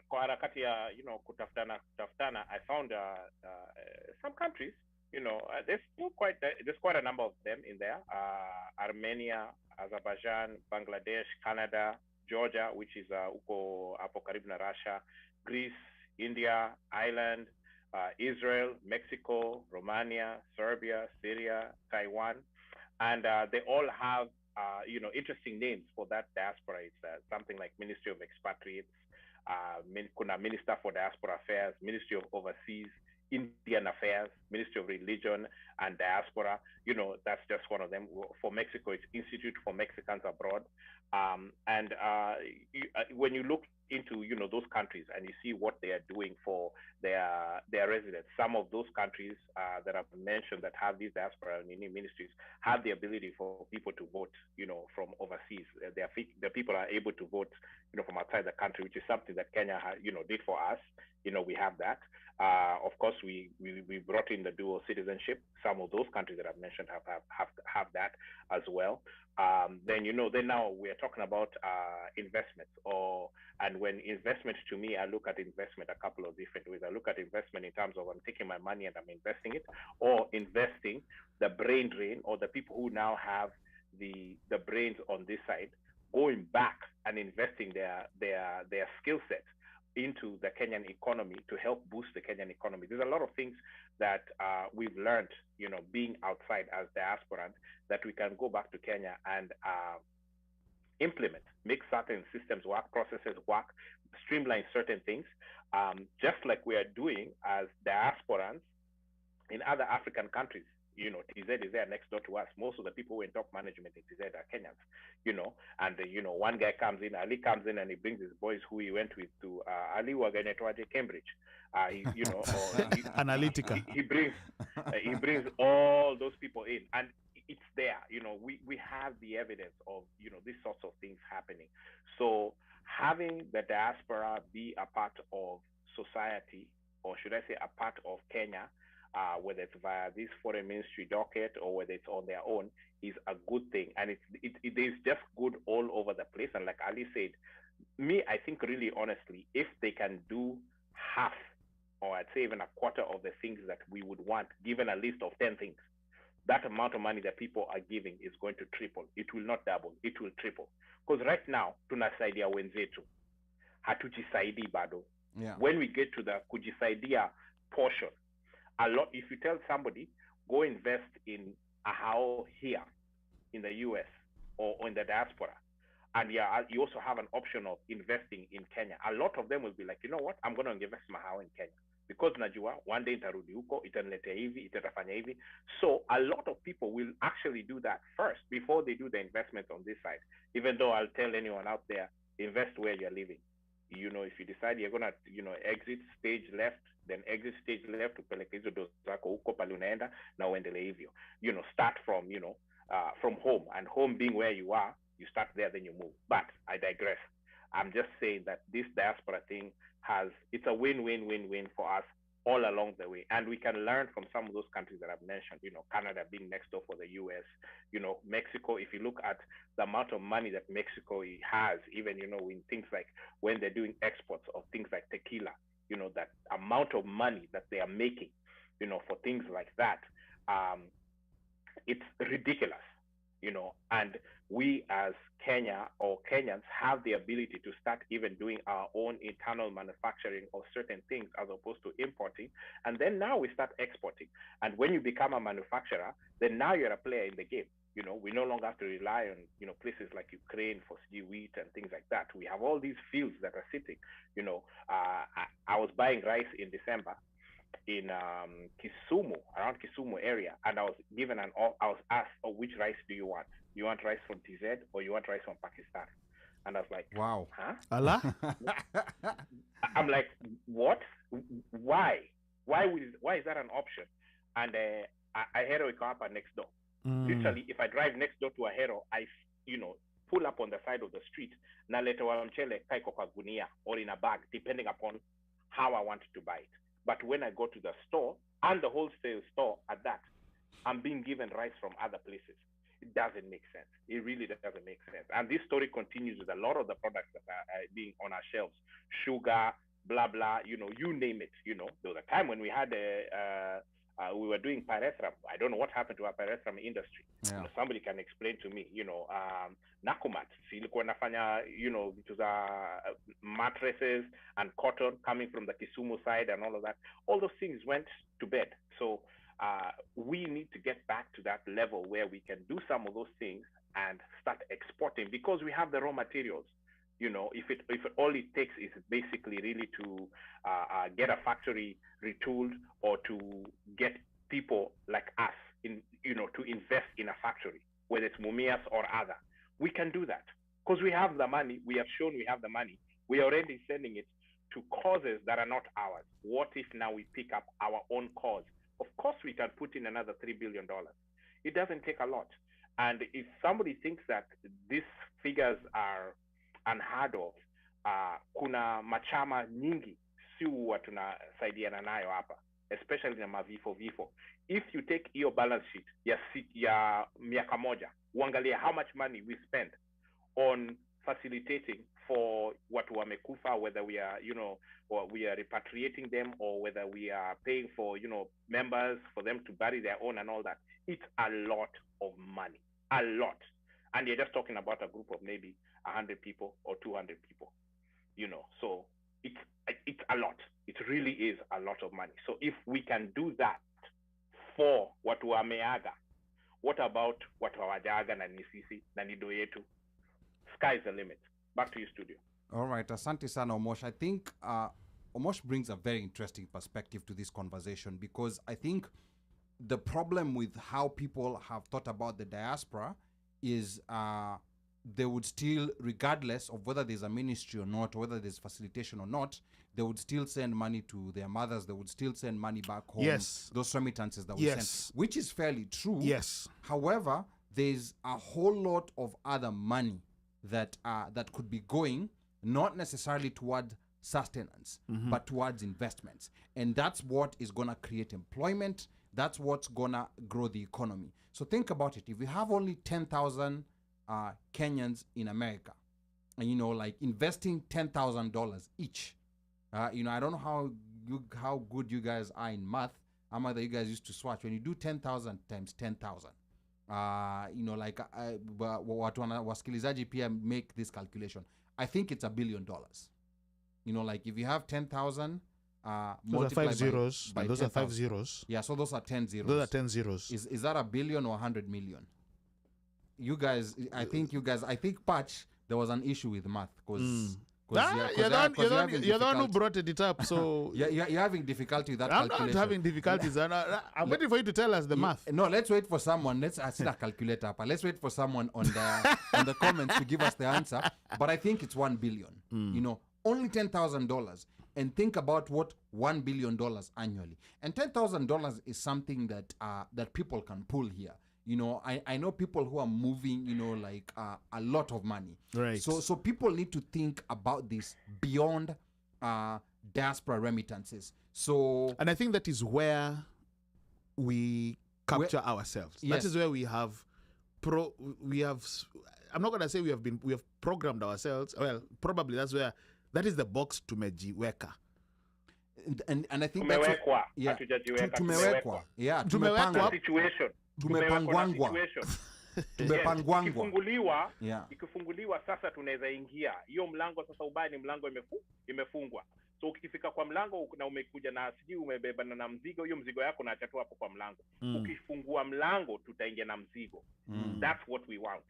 kwa harakati ya kutafutana, I found some countries, there's quite a number of them in there. Armenia, Azerbaijan, Bangladesh, Canada, Georgia, which is uko hapo karibu na Russia, Greece, India, Ireland, Israel, Mexico, Romania, Serbia, Syria, Taiwan, and they all have interesting names for that diaspora. It's something like Ministry of Expatriates, kuna Minister for Diaspora Affairs, Ministry of Overseas, Indian Affairs, Ministry of Religion and Diaspora. That's just one of them. For Mexico, it's Institute for Mexicans Abroad. When you look into those countries and you see what they are doing for their residents, some of those countries that I've mentioned that have these diaspora ministries have the ability for people to vote from overseas. The people are able to vote from outside the country, which is something that Kenya did for us. We have that. Of course, we brought in the dual citizenship. Some of those countries that I've mentioned have that as well. Then now we are talking about investments. And when investment, to me, I look at investment a couple of different ways. I look at investment in terms of I'm taking my money and I'm investing it, or investing the brain drain, or the people who now have the brains on this side, going back and investing their skill set into the Kenyan economy to help boost the Kenyan economy. There's a lot of things that we've learned, being outside as diasporans, that we can go back to Kenya and implement, make certain systems work, processes work, streamline certain things, just like we are doing as diasporans in other African countries. TZ is there next door to us. Most of the people who are in top management in TZ are Kenyans, and one guy comes in, Ali comes in, and he brings his boys who he went with to Ali Waganetwaje, Cambridge. Analytica. He brings all those people in, and it's there. We have the evidence of these sorts of things happening. So having the diaspora be a part of society, or should I say a part of Kenya, whether it's via this foreign ministry docket or whether it's on their own, is a good thing. And it is just good all over the place. And like Ali said, I think really honestly, if they can do half, or I'd say even a quarter of the things that we would want, given a list of 10 things, that amount of money that people are giving is going to triple. It will not double, it will triple. Because right now, tunasaidia wenzetu, hatujisaidi bado. Yeah. When we get to the kujisaidia portion, a lot, if you tell somebody, go invest in a house here in the US or in the diaspora, and you also have an option of investing in Kenya, a lot of them will be like, you know what, I'm going to invest my house in Kenya. Because najua, one day itarudi huko, itaniletea hivi, itatafanya hivi. So a lot of people will actually do that first before they do the investment on this side. Even though I'll tell anyone out there, invest where you're living. If you decide you're going to, exit stage left, then exit stage left, upeleke hizo dozi zako huko pale unaenda na uendelee hivyo. Start from, from home, and home being where you are, you start there, then you move. But I digress. I'm just saying that this diaspora thing it's a win-win-win-win for us all along the way. And we can learn from some of those countries that I've mentioned, Canada being next door for the US, Mexico, if you look at the amount of money that Mexico has, even, in things like when they're doing exports of things like tequila, that amount amount of money that they are making, for things like that, it's ridiculous, and we as Kenya or Kenyans have the ability to start even doing our own internal manufacturing of certain things as opposed to importing. And then now we start exporting. And when you become a manufacturer, then now you're a player in the game. We no longer have to rely on, places like Ukraine for wheat and things like that. We have all these fields that are sitting, I was buying rice in December in Kisumu, around Kisumu area, and I was asked, oh, which rice do you want? You want rice from TZ or you want rice from Pakistan? And I was like, wow, huh? Allah? I'm like, what? Why? Why is that an option? And a hero will come up next door. Literally, if I drive next door to a hero, I pull up on the side of the street, na later wa mchele kaiko kwa gunia or in a bag, depending upon how I want to buy it. But when I go to the store, and the wholesale store at that, I'm being given rice from other places. It doesn't make sense. It really doesn't make sense. And this story continues with a lot of the products that are being on our shelves. Sugar, blah, blah, you name it. There was a time when we had we were doing pyrethrum. I don't know what happened to our pyrethrum industry. Yeah. Somebody can explain to me, Nakumat, silikuwa nafanya, vitu za mattresses and cotton coming from the Kisumu side and all of that. All those things went to bed. So we need to get back to that level where we can do some of those things and start exporting because we have the raw materials. If it all it takes is basically really to get a factory retooled or to get people like us to invest in a factory, whether it's Mumias or other, we can do that because we have the money. We have shown we have the money. We are already sending it to causes that are not ours. What if now we pick up our own cause? Of course, we can put in another $3 billion. It doesn't take a lot. And if somebody thinks that these figures are unheard of, kuna machama nyingi si huwa tunasaidiana nayo hapa, especially na mavifo. If you take your balance sheet ya miaka moja, uangalia how much money we spend on facilitating for watu wamekufa, whether we are, or we are repatriating them, or whether we are paying for, members for them to bury their own and all that. It's a lot of money, a lot. And you're just talking about a group of maybe 100 people or 200 people, so it's a lot. It really is a lot of money. So if we can do that for watu wameaga, what about watu hawajaga na ni sisi na ni do yetu? Sky's the limit. Back to you, studio. All right, asante sana Omosh. I think Omosh brings a very interesting perspective to this conversation because I think the problem with how people have thought about the diaspora is they would still, regardless of whether there's a ministry or not, or whether there's facilitation or not, they would still send money to their mothers. They would still send money back home. Yes. Those remittances that we send, which is fairly true. Yes. However, there's a whole lot of other money that that could be going, not necessarily toward sustenance, but towards investments. And that's what is going to create employment. That's what's going to grow the economy. So think about it. If we have only 10,000 Kenyans in America, and like investing $10,000 each, I don't know how good you guys are in math. I'm either you guys used to swatch when you do 10,000 times 10,000. Like watu wasikilizaji pia make this calculation. I think it's $1 billion. Like if you have 10,000 those are 5 zeros, by those 10, are 5 zeros. Yeah, so those are 10 zeros. Those are 10 zeros. Is that $1 billion or 100 million? You guys, I think Patch, there was an issue with math because you're the one who brought it up, so you're having difficulty with that I'm calculation. not having difficulties. I'm waiting for you to tell us the math. No, let's wait for someone. Let's see that calculator up. Let's wait for someone on the comments to give us the answer. But I think it's $1 billion. Only $10,000, and think about what $1 billion annually. And $10,000 is something that people can pull here. I know people who are moving, like a lot of money. Right. So people need to think about this beyond diaspora remittances. So, and I think that is where we capture ourselves. Yes. That is where we have I'm not going to say we have programmed ourselves. Well, probably that is the box to mejiweka. And I think that's what, Tumewekwa, yeah, hatujajiweka, tumewekwa. Yeah, Tumewekwa. Kuna situation. Tumepangwangwa. Situation. Tumepangwangwa. Yes, ikifunguliwa sasa tunaweza ingia. Hiyo mlango sasa ubaya ni mlango imefungwa. So ukifika kwa mlango na umekuja na sijui umebeba na mzigo, hiyo mzigo yako naacha tu hapo kwa mlango. Ukifungua mlango tutaingia na mzigo. That's what we want.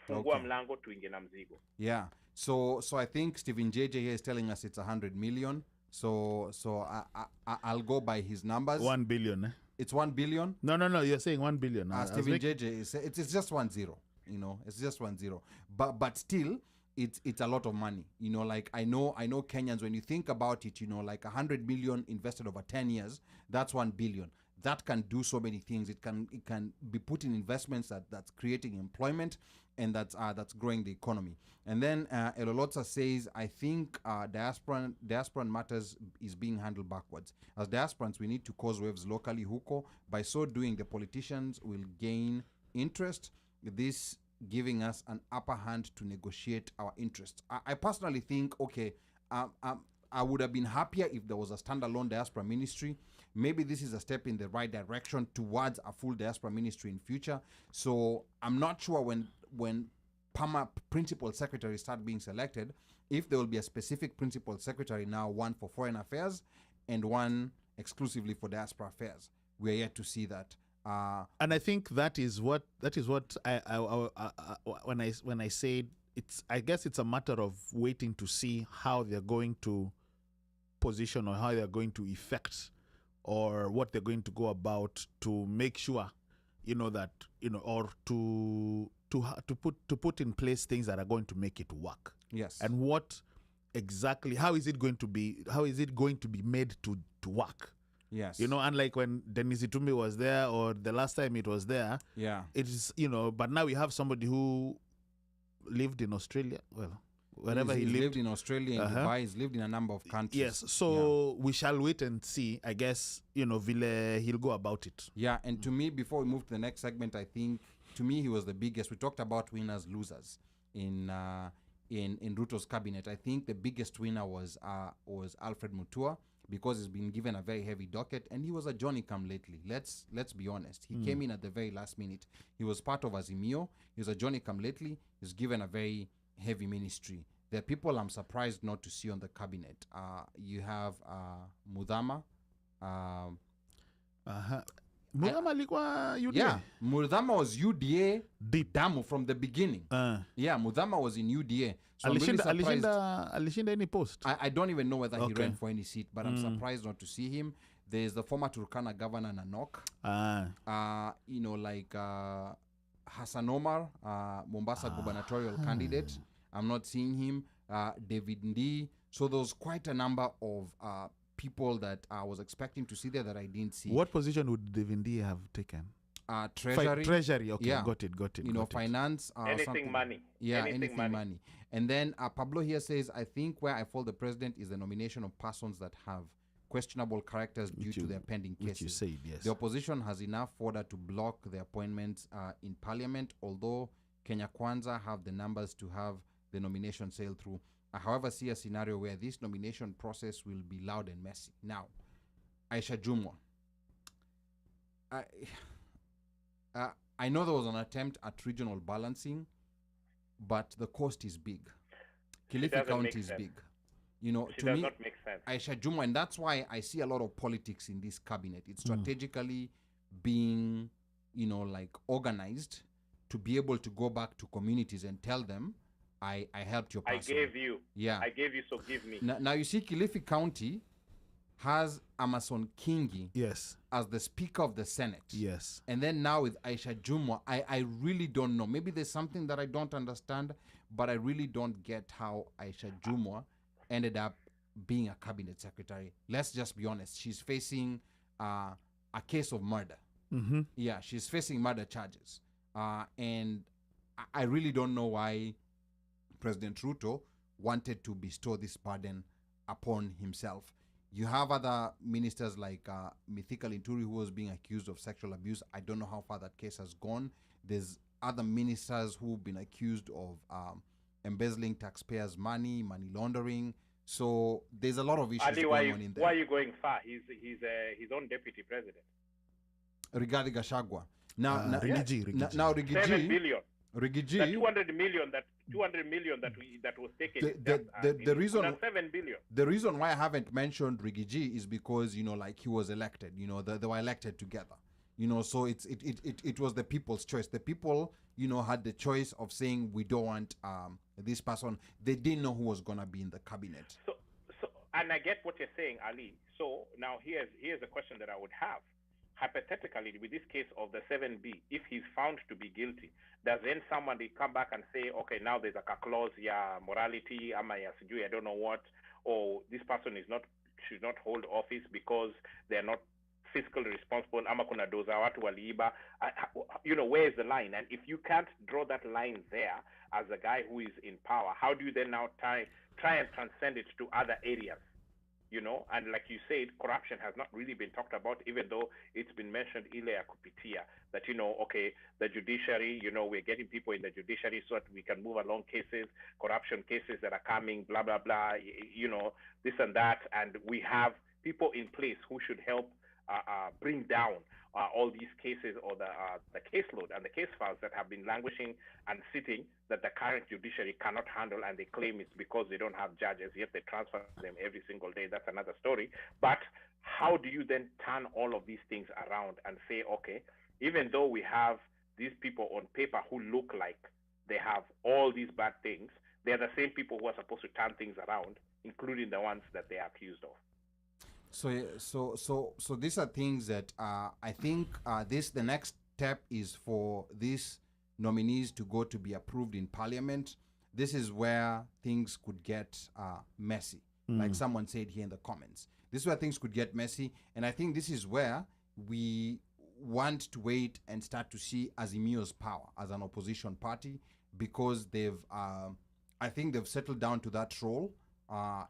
Fungua mlango tuingie na mzigo. Yeah. So I think Stephen JJ here is telling us it's 100 million. So I'll go by his numbers. 1 billion. It's 1 billion? No. You're saying 1 billion. Stephen JJ is it's just 1 0. You know, it's just 1 0. But still, it's a lot of money. You know, like I know Kenyans, when you think about it, you know, like 100 million invested over 10 years, that's 1 billion. That can do so many things. It can be put in investments that's creating employment, and that's growing the economy. And then Elolotsa says, I think diaspora matters is being handled backwards. As diasporans, we need to cause waves locally, huko. By so doing, the politicians will gain interest, this giving us an upper hand to negotiate our interests. I personally think, okay, I would have been happier if there was a standalone diaspora ministry. Maybe this is a step in the right direction towards a full diaspora ministry in future. So I'm not sure when PAMA principal secretaries start being selected, if there will be a specific principal secretary now, one for foreign affairs and one exclusively for diaspora affairs. We're yet to see that. And I think that is what I when I said I guess it's a matter of waiting to see how they're going to position or how they're going to effect or what they're going to go about to make sure, you know, that, you know, or to put in place things that are going to make it work. Yes. And what exactly, how is it going to be made to work? Yes. You know, unlike when Dennis Itumbi was there or the last time it was there. Yeah. It is, you know, but now we have somebody who lived in Australia. Well, wherever he lived in Australia, in Dubai, he's lived in a number of countries. Yes. So we shall wait and see, I guess, you know, he'll go about it. Yeah. And to me, before we move to the next segment, I think, to me, he was the biggest. We talked about winners, losers in RUTO'S cabinet. I think the biggest winner was Alfred Mutua, because he's been given a very heavy docket, and he was a Johnny come lately. Let's be honest. He came in at the very last minute. He was part of Azimio. He was a Johnny come lately. He's given a very heavy ministry. There are people I'm surprised not to see on the cabinet. You have Mudhama. Mudhama alikuwa UDA. Yeah, Mudhama was UDA deep damu from the beginning. Yeah, Mudhama was in UDA. So alishinda any post? I don't even know whether he ran for any seat, but I'm surprised not to see him. There's the former Turkana governor Nanok. You know, like Hassan Omar, Mombasa gubernatorial candidate. I'm not seeing him. David Ndi. So there's quite a number of people that I was expecting to see there that I didn't see. What position would David Ndi have taken? Treasury. Treasury, okay, yeah. Got it. You know, finance. Anything money. Yeah, anything money. And then Pablo here says, I think where I fault the president is the nomination of persons that have questionable characters due to their pending cases. Which you said, yes. The opposition has enough fodder to block the appointments in parliament, although Kenya Kwanza have the numbers to have the nomination sail through. I, however, see a scenario where this nomination process will be loud and messy. Now, Aisha Jumwa. I know there was an attempt at regional balancing, but the cost is big. Kilifi County is big. You know, She to does me, not make sense. Aisha Jumwa, and that's why I see a lot of politics in this cabinet. It's strategically being, you know, like organized to be able to go back to communities and tell them, I helped your person. I gave you. Yeah. I gave you, so give me. Now you see, Kilifi County has Amason Kingi Yes. as the Speaker of the Senate. Yes. And then now with Aisha Jumwa, I really don't know. Maybe there's something that I don't understand, but I really don't get how Aisha Jumwa ended up being a cabinet secretary. Let's just be honest. She's facing a case of murder. Mm-hmm. Yeah, she's facing murder charges. And I really don't know why President Ruto wanted to bestow this burden upon himself. You have other ministers like Mithika Linturi, who was being accused of sexual abuse. I don't know how far that case has gone. There's other ministers who've been accused of embezzling taxpayers' money, money laundering. So there's a lot of issues Ali, going on in there. why are you going far? He's his own deputy president. Regarding Gachagua. Now, Rigiji. now Rigiji. 7 billion. Rigiji. The 200 million that was taken. The reason 7 billion. The reason why I haven't mentioned Rigiji is because, you know, like he was elected. You know, they were elected together. You know, so it was the people's choice. The people, you know, had the choice of saying we don't want this person. They didn't know who was gonna be in the cabinet. So and I get what you're saying, Ali. So now here's a question that I would have. Hypothetically, with this case of the 7B, if he's found to be guilty, does then somebody come back and say, okay, now there's a clause, yeah, morality, ama ya sijui, I don't know what, or this person should not hold office because they're not fiscally responsible, ama kuna doza watu waliiba, you know, where's the line? And if you can't draw that line there as a guy who is in power, how do you then now try and transcend it to other areas? You know, and like you said, corruption has not really been talked about, even though it's been mentioned earlier, kupitia, that, you know, okay, the judiciary, you know, we're getting people in the judiciary so that we can move along cases, corruption cases that are coming, blah, blah, blah, you know, this and that. And we have people in place who should help bring down all these cases, or the caseload and the case files that have been languishing and sitting that the current judiciary cannot handle, and they claim it's because they don't have judges, yet they transfer them every single day. That's another story. But how do you then turn all of these things around and say, okay, even though we have these people on paper who look like they have all these bad things, they're the same people who are supposed to turn things around, including the ones that they are accused of. So these are things that I think the next step is for these nominees to go to be approved in Parliament. This is where things could get messy, like someone said here in the comments. This is where things could get messy, and I think this is where we want to wait and start to see Azimio's power as an opposition party, because I think they've settled down to that role.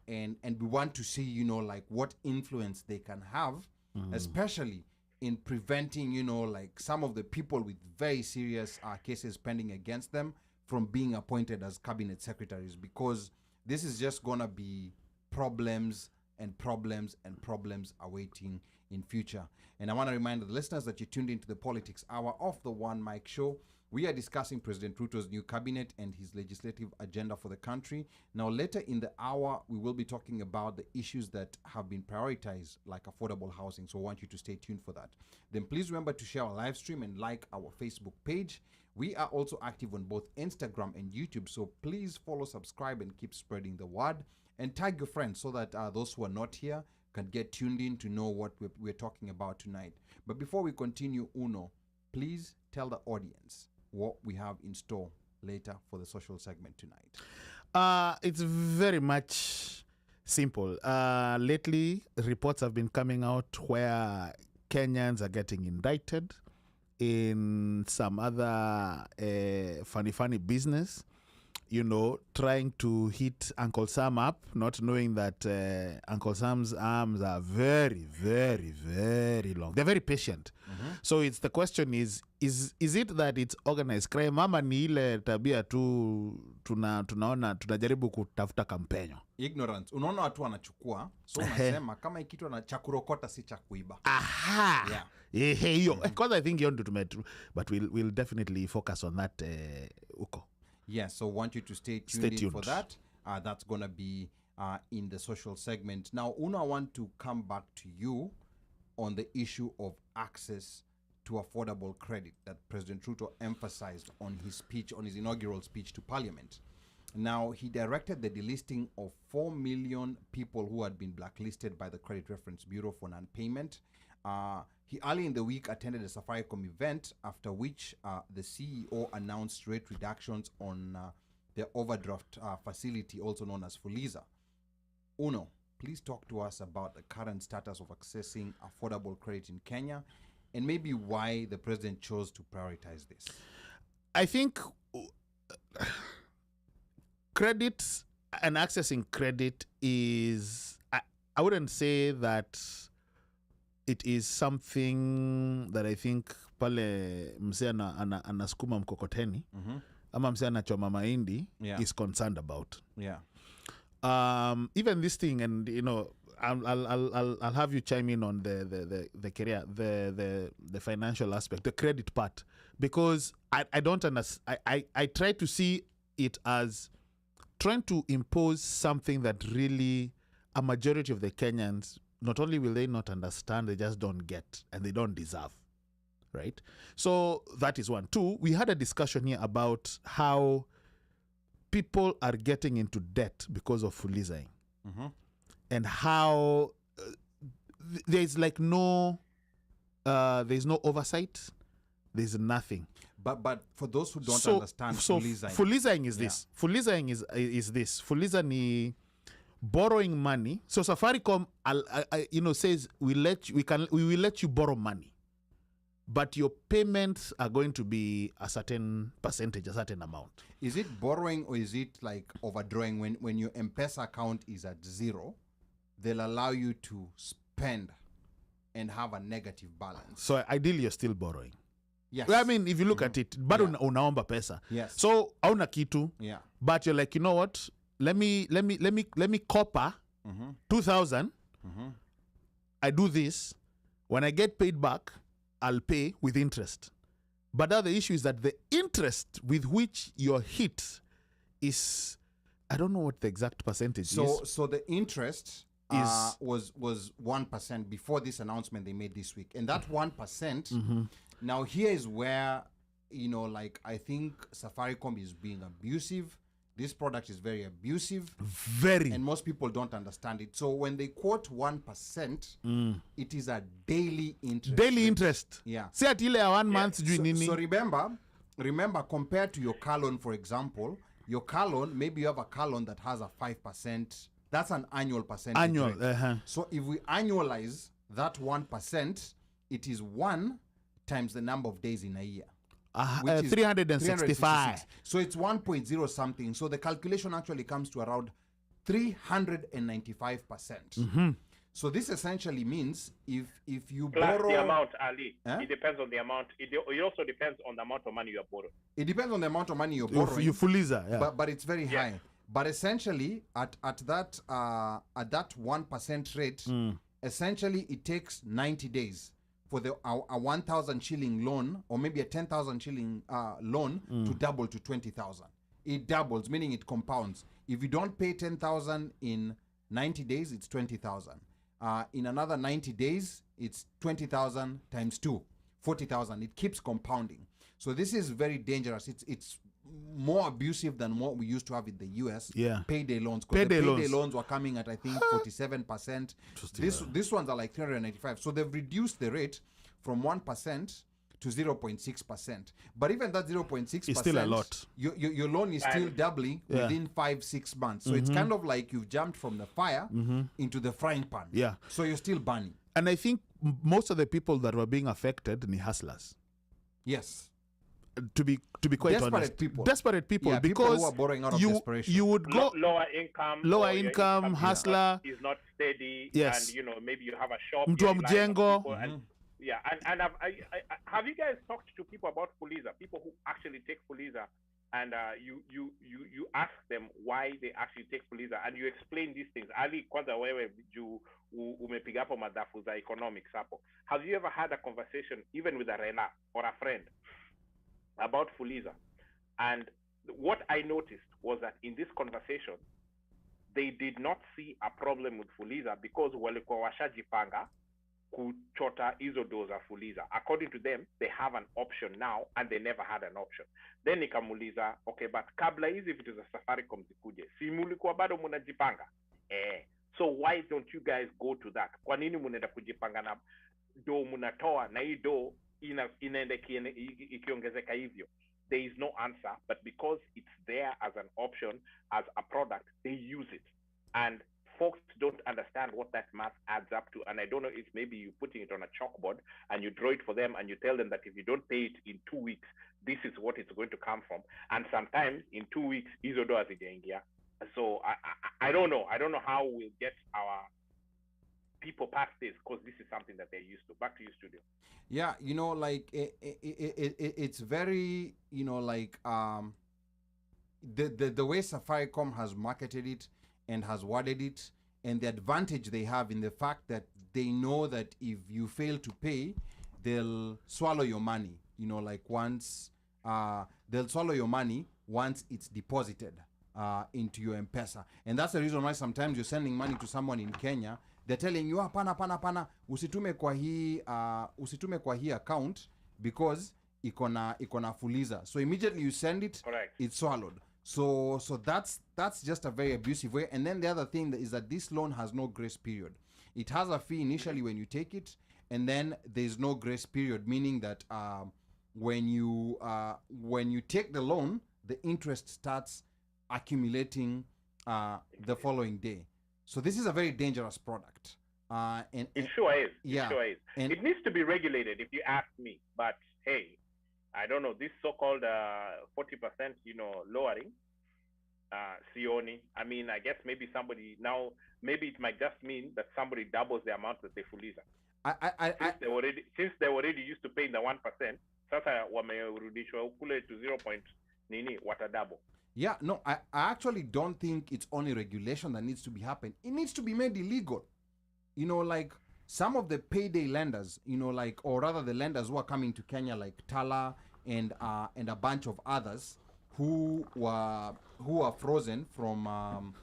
And we want to see, you know, like what influence they can have, especially in preventing, you know, like some of the people with very serious cases pending against them from being appointed as cabinet secretaries, because this is just going to be problems and problems and problems awaiting in future. And I want to remind the listeners that you tuned into the Politics Hour of the One Mic Show. We are discussing President Ruto's new cabinet and his legislative agenda for the country. Now, later in the hour, we will be talking about the issues that have been prioritized, like affordable housing. So I want you to stay tuned for that. Then please remember to share our live stream and like our Facebook page. We are also active on both Instagram and YouTube. So please follow, subscribe, and keep spreading the word. And tag your friends so that those who are not here can get tuned in to know what we're talking about tonight. But before we continue, Uno, please tell the audience what we have in store later for the social segment tonight. It's very much simple. Lately, reports have been coming out where Kenyans are getting indicted in some other funny business, you know, trying to hit Uncle Sam up, not knowing that Uncle Sam's arms are very, very, very long. They're very patient. So it's the question is it that it's organized crime, ama ni ile tabia tu tunaona tunajaribu kutafuta kampenyo? Ignorance. Unaona watu wanachukua, so unasema kama ikitu na cha kurokota si cha kuiba. Aha. Yeah. Hiyo. Because I think you want to, but we'll definitely focus on that uko. Yes, so want you to stay tuned in for that. That's going to be in the social segment. Now, Una, I want to come back to you on the issue of access to affordable credit that President Ruto emphasized on his inaugural speech to Parliament. Now, he directed the delisting of 4 million people who had been blacklisted by the Credit Reference Bureau for non-payment. He early in the week attended a Safaricom event, after which the CEO announced rate reductions on the overdraft facility, also known as FULIZA. Uno, please talk to us about the current status of accessing affordable credit in Kenya, and maybe why the president chose to prioritize this. I think credit and accessing credit is, I wouldn't say that it is something that I think pale mzee anasukuma mkokoteni ama mzee anachoma mahindi is concerned about. Yeah. even this thing, and I'll have you chime in on the career, the financial aspect, the credit part, because I don't understand. I try to see it as trying to impose something that really a majority of the Kenyans, not only will they not understand, they just don't get and they don't deserve, right? So that is one. Two, we had a discussion here about how people are getting into debt because of FULIZA, and how there's like there's no oversight, there's nothing. But for those who don't understand, FULIZA is this. FULIZA is this. FULIZA ni borrowing money. So Safaricom, says we will let you borrow money, but your payments are going to be a certain percentage, a certain amount. Is it borrowing or is it like overdrawing? When your M-Pesa account is at zero, they'll allow you to spend and have a negative balance. So ideally, you're still borrowing. Yes. I mean, if you look at it, but unaomba pesa. Yes. So hauna kitu. Yeah. But you're like, you know what? Let me copper 2,000. I do this. When I get paid back, I'll pay with interest. But the other issue is that the interest with which you're hit is, I don't know what the exact percentage is. So the interest was 1% before this announcement they made this week, and that 1%. Now here is where I think Safaricom is being abusive. This product is very abusive. Very. And most people don't understand it. So when they quote 1%, it is a daily interest. Daily interest. Yeah. See at ile 1 month. So remember, compared to your car loan, for example, your car loan, maybe you have a car loan that has a 5%. That's an annual percentage. Annual. So if we annualize that 1%, it is 1 times the number of days in a year. 365. So it's 1.0 something. So the calculation actually comes to around 395%. So this essentially means if you plus borrow the amount, Ali, it depends on the amount. It also depends on the amount of money you are borrowing. It depends on the amount of money you're borrowing. You FULIZA, yeah. But it's very high. But essentially, at that 1% rate, essentially it takes 90 days for a 1,000 shilling loan, or maybe a 10,000 shilling loan, to double to 20,000. It doubles, meaning it compounds. If you don't pay 10,000 in 90 days, it's 20,000. In another 90 days, it's 20,000 times 2, 40,000. It keeps compounding. So this is very dangerous. It's more abusive than what we used to have in the US. Payday loans. Because the payday loans were coming at, I think, 47%. These ones are like 395. So they've reduced the rate from 1% to 0.6%. But even that 0.6% is still a lot. Your loan is still doubling within 5-6 months. So it's kind of like you've jumped from the fire into the frying pan. Yeah. So you're still burning. And I think most of the people that were being affected ni hustlers. Yes. To be quite honest, desperate people, yeah, because people who are borrowing out of desperation. You would go lower income, hustler is not steady. Yes. And maybe you have a shop. Mtu wa mjengo. And have you guys talked to people about FULIZA? People who actually take FULIZA, and you ask them why they actually take FULIZA, and you explain these things. Ali, kwanza wewe umepiga hapo madafu za economics hapo. Have you ever had a conversation even with a rela or a friend about FULIZA? And what I noticed was that in this conversation, they did not see a problem with FULIZA because walikuwa washajipanga kuchota hizo do za FULIZA. According to them, they have an option now and they never had an option. Then nikamuliza, okay, but kabla hizi vitu za Safaricom zikuje, si mulikuwa bado munajipanga? So why don't you guys go to that? Kwa nini munaenda kujipanga na do munatoa na hii do inaenda ikiongezeka hivyo? There is no answer, but because it's there as an option, as a product, they use it. And folks don't understand what that math adds up to. And I don't know if maybe you're putting it on a chalkboard and you draw it for them and you tell them that if you don't pay it in 2 weeks, this is what it's going to come from. And sometimes in 2 weeks, hizo doa zijaingia. So I don't know. I don't know how we'll get our people past this, because this is something that they're used to. Back to you, studio. Yeah, like it's very, like the way Safaricom has marketed it and has worded it, and the advantage they have in the fact that they know that if you fail to pay, they'll swallow your money. You know, like once they'll swallow your money once it's deposited into your M-Pesa. And that's the reason why sometimes you're sending money to someone in Kenya, they're telling you, pana, usitume kwa hii account because ikona FULIZA. So immediately you send it, correct, it's swallowed. So that's just a very abusive way. And then the other thing is that this loan has no grace period. It has a fee initially when you take it, and then there's no grace period, meaning that when you take the loan, the interest starts accumulating the following day. So this is a very dangerous product. And it sure is. Yeah. It sure is. And it needs to be regulated, if you ask me. But hey, I don't know, this so-called 40%, lowering, Sioni. I mean, I guess maybe maybe it might just mean that somebody doubles the amount that they FULIZA. Since they already used to pay the 1%, sasa wamerudishwa ukule to 0. Watadouble. Yeah, no, I actually don't think it's only regulation that needs to be happening. It needs to be made illegal. Like some of the payday lenders, or rather the lenders who are coming to Kenya, like Tala and a bunch of others who are frozen from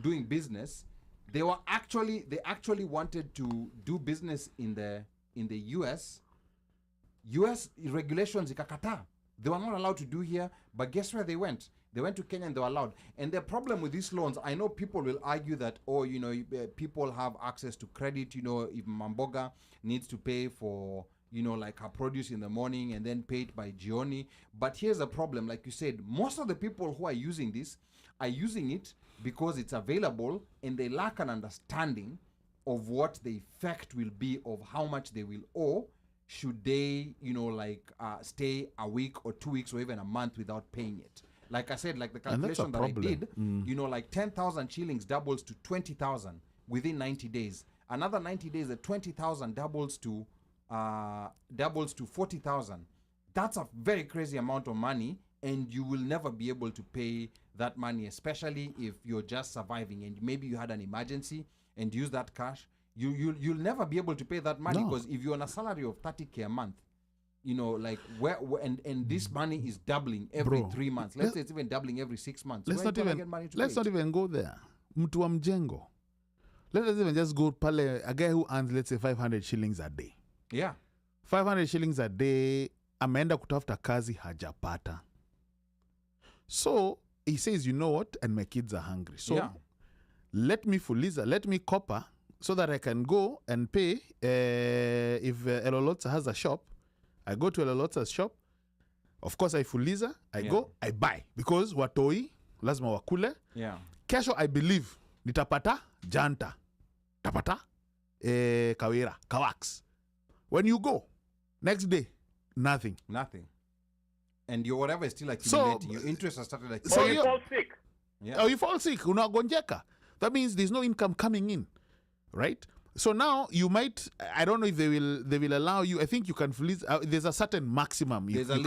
doing business. They actually wanted to do business in the US. US regulations ikakata. They were not allowed to do here, but guess where they went? They went to Kenya and they were allowed. And the problem with these loans, I know people will argue that, people have access to credit, if Mamboga needs to pay for, like her produce in the morning and then pay it by Gioni. But here's the problem, like you said, most of the people who are using this are using it because it's available and they lack an understanding of what the effect will be of how much they will owe should they, stay a week or 2 weeks or even a month without paying it. Like I said, like the calculation that I did, like 10,000 shillings doubles to 20,000 within 90 days. Another 90 days, the 20,000 doubles to 40,000. That's a very crazy amount of money, and you will never be able to pay that money, especially if you're just surviving and maybe you had an emergency and use that cash. You'll never be able to pay that money because if you're on a salary of 30K a month, and this money is doubling every 3 months. Let's say it's even doubling every 6 months. Let's not even go there. Mtu wa mjengo. Let us even just go pale, a guy who earns, let's say, 500 shillings a day. Yeah. 500 shillings a day, ameenda kutafuta kazi hajapata. So, he says, you know what? And my kids are hungry. So, let me FULIZA, let me copper, so that I can go and pay. If Elolotsa has a shop, I go to Elolotsa's shop. Of course, I FULIZA. I go, I buy. Because watoi, lazima wakule. Yeah. Kesho, I believe, nitapata janta. Tapata kawira, kawax. When you go, next day, nothing. And your whatever is still accumulating. Your interest has started accumulating. So you fall sick. Yeah. Oh, you fall sick. Unagonjeka. That means there's no income coming in. Right? So now you might, I don't know if they will allow you. I think you can FULIZA. There's a certain maximum. There's a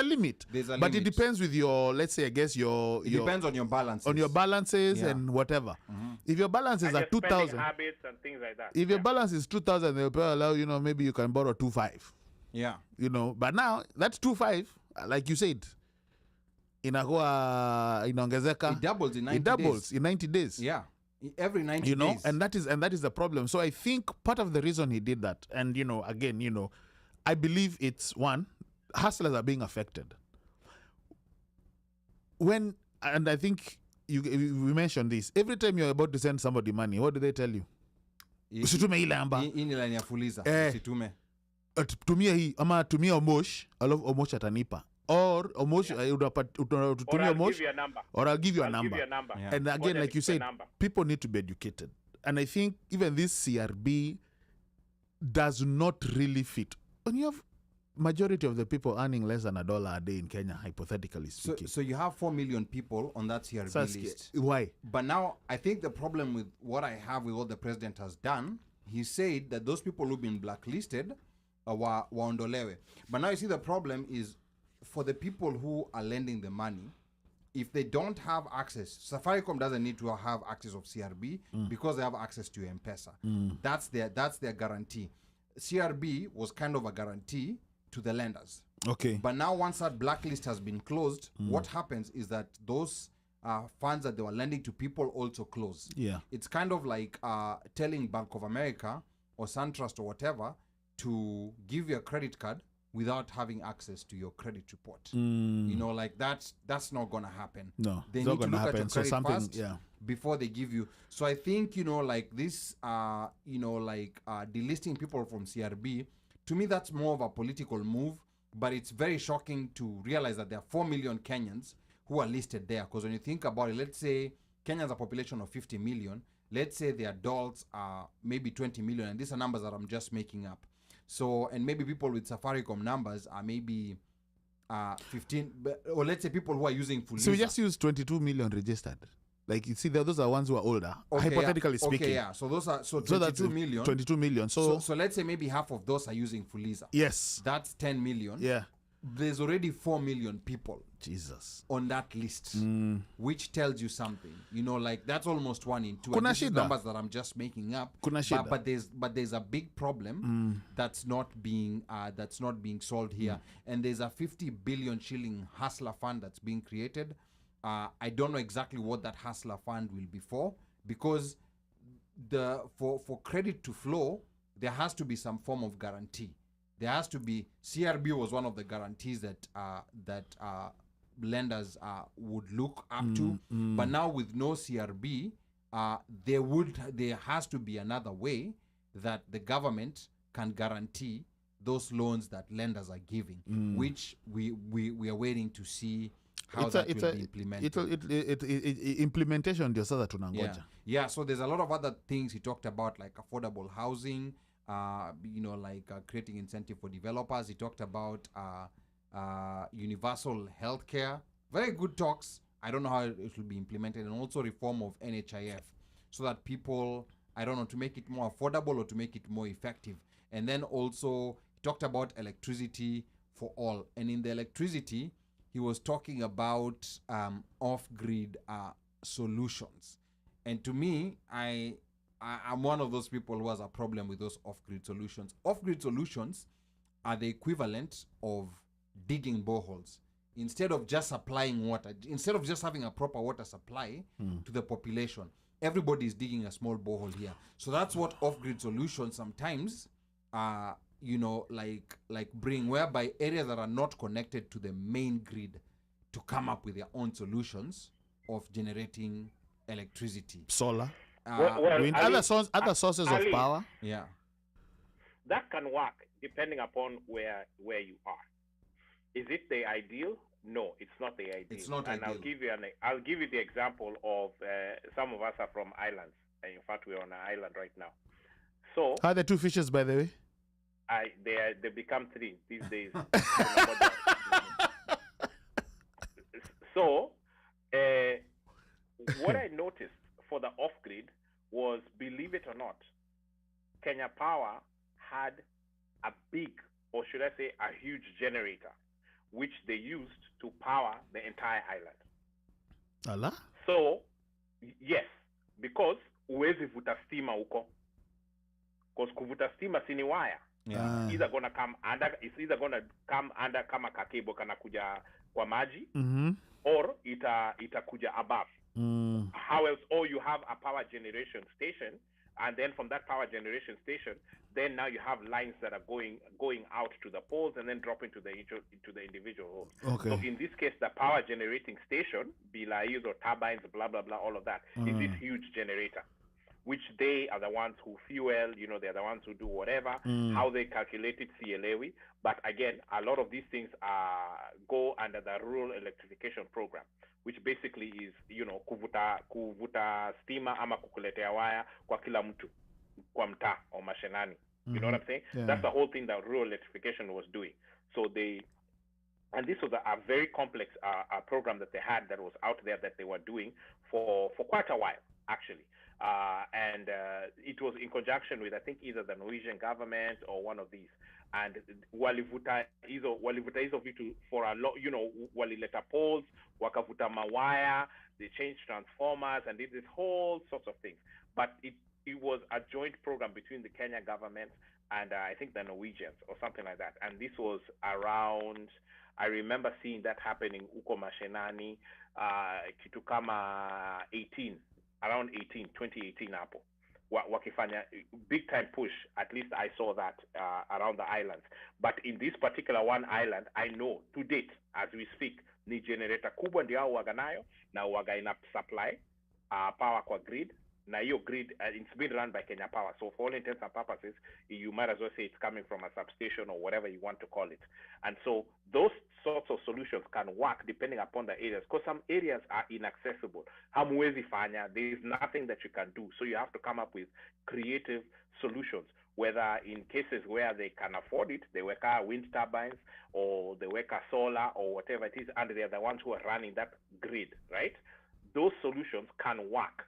limit. But it depends with your, let's say, I guess it depends on your balances. On your balances and whatever. Mm-hmm. If your balances are 2,000, habits and things like that. If your balance is 2,000, they'll allow, maybe you can borrow 2,500. Yeah. But now that's 2,500, like you said. Inaongezeka. It doubles in 90 days. It doubles in 90 days. Yeah. Every 90 days. And that is the problem. So I think part of the reason he did that, and again, I believe it's one, hustlers are being affected. And I think we mentioned this. Every time you're about to send somebody money, what do they tell you? Usitume ile amba. Ini line ya FULIZA. Usitume. Tumia hii ama tumia Omosh, Omosh atanipa. Or Omosh, or I'll give you a number. Yeah. And again, like you said, people need to be educated. And I think even this CRB does not really fit. When you have majority of the people earning less than $1 a day in Kenya, hypothetically speaking. So you have 4 million people on that CRB list. Why? But now, I think the problem with what I have with what the president has done, he said that those people who've been blacklisted waondolewe. But now you see the problem is, for the people who are lending the money, if they don't have access, Safaricom doesn't need to have access of CRB because they have access to M-Pesa. That's their guarantee. CRB was kind of a guarantee to the lenders. Okay. But now once that blacklist has been closed, what happens is that those funds that they were lending to people also close. Yeah. It's kind of like telling Bank of America or SunTrust or whatever to give you a credit card without having access to your credit report. You know, like that's not gonna happen. No, they it's need not to gonna look happen. at your So credit something, first yeah. before they give you. So I think, you know, like this, you know, like delisting people from CRB, to me that's more of a political move, but it's very shocking to realize that there are 4 million Kenyans who are listed there. Because when you think about it, let's say Kenya has a population of 50 million, let's say the adults are maybe 20 million, and these are numbers that I'm just making up. So, and maybe people with Safaricom numbers are maybe 15, or let's say people who are using FULIZA. So we just use 22 million registered. Like, you see, those are ones who are older, hypothetically speaking. Okay, yeah. So those are, so 22 that's million. 22 million. So let's say maybe half of those are using FULIZA. yes. That's 10 million. Yeah. There's already 4 million people Jesus. on that list, which tells you something. You know, like that's almost 1 in 2. Kuna And these shida. numbers that I'm just making up. Kuna shida. But there's a big problem that's not being solved here. And there's a 50 billion shilling Hustla Fund that's being created. I don't know exactly what that Hustla Fund will be for, because for credit to flow, there has to be some form of guarantee. There has to be, CRB was one of the guarantees that lenders would look up to. But now with no CRB, there has to be another way that the government can guarantee those loans that lenders are giving, which we are waiting to see how that will be implemented. Implementation ndio sasa tunangoja. Yeah, so there's a lot of other things he talked about, like affordable housing, you know, like creating incentive for developers. He talked about universal healthcare. Very good talks. I don't know how it will be implemented, and also reform of NHIF so that people, I don't know, to make it more affordable or to make it more effective. And then also he talked about electricity for all. And in the electricity, he was talking about off-grid solutions. And to me, I'm one of those people who has a problem with those off-grid solutions. Off-grid solutions are the equivalent of digging boreholes. Instead of just supplying water, instead of just having a proper water supply to the population, everybody is digging a small borehole here. So that's what off-grid solutions sometimes you know, like bring, whereby areas that are not connected to the main grid to come up with their own solutions of generating electricity. Solar. Well, other sources Ali, of power. Yeah. that can work depending upon where you are. Is it the ideal? No, it's not the ideal. It's not and ideal. I'll give you the example of some of us are from islands. In fact, we're on an island right now. So How are the two fishes, by the way? they become 3 these days. So what I noticed for the off-grid was, believe it or not, Kenya Power had a big, or should I say a huge generator, which they used to power the entire island. Allah? So yes, because huwezi vuta stima huko, because kuvuta stima si ni wire. Yeah. It's either gonna come under kama kakebo kana kuja kwa maji, or itakuja above. How else? Or you have a power generation station, and then from that power generation station, then now you have lines that are going out to the poles and then dropping to the individual homes. Okay. So in this case, the power generating station, BILAIs or turbines, blah blah blah, all of that is this huge generator, which they are the ones who fuel. You know, they're the ones who do whatever. How they calculate it, CLAW. But again, a lot of these things go under the rural electrification program, which basically is, you know, kuvuta stima ama kukuletea waya kwa kila mtu kwa mtaa or mashinani. You know what I'm saying? Yeah. That's the whole thing that rural electrification was doing. So and this was a very complex program that they had that was out there that they were doing for quite a while, actually. And it was in conjunction with, I think, either the Norwegian government or one of these. And walivuta hizo vitu for a lot, walileta poles, wakavuta mawaya, they changed transformers and did this whole sorts of things. But it was a joint program between the Kenya government and I think the Norwegians or something like that. And this was around, I remember seeing that happening uko mashinani, kitu kama 2018 hapo. Wakifanya big time push. At least I saw that around the islands. But in this particular one island, I know to date, as we speak, ni generator kubwa ndio hao waga nayo na waga ina supply power kwa grid. Na hiyo grid, it's been run by Kenya Power. So for all intents and purposes, you might as well say it's coming from a substation or whatever you want to call it. And so those sorts of solutions can work depending upon the areas, because some areas are inaccessible. Hamwezi fanya, there is nothing that you can do. So you have to come up with creative solutions, whether in cases where they can afford it, they work out wind turbines or they work out solar or whatever it is, and they're the ones who are running that grid, right? Those solutions can work.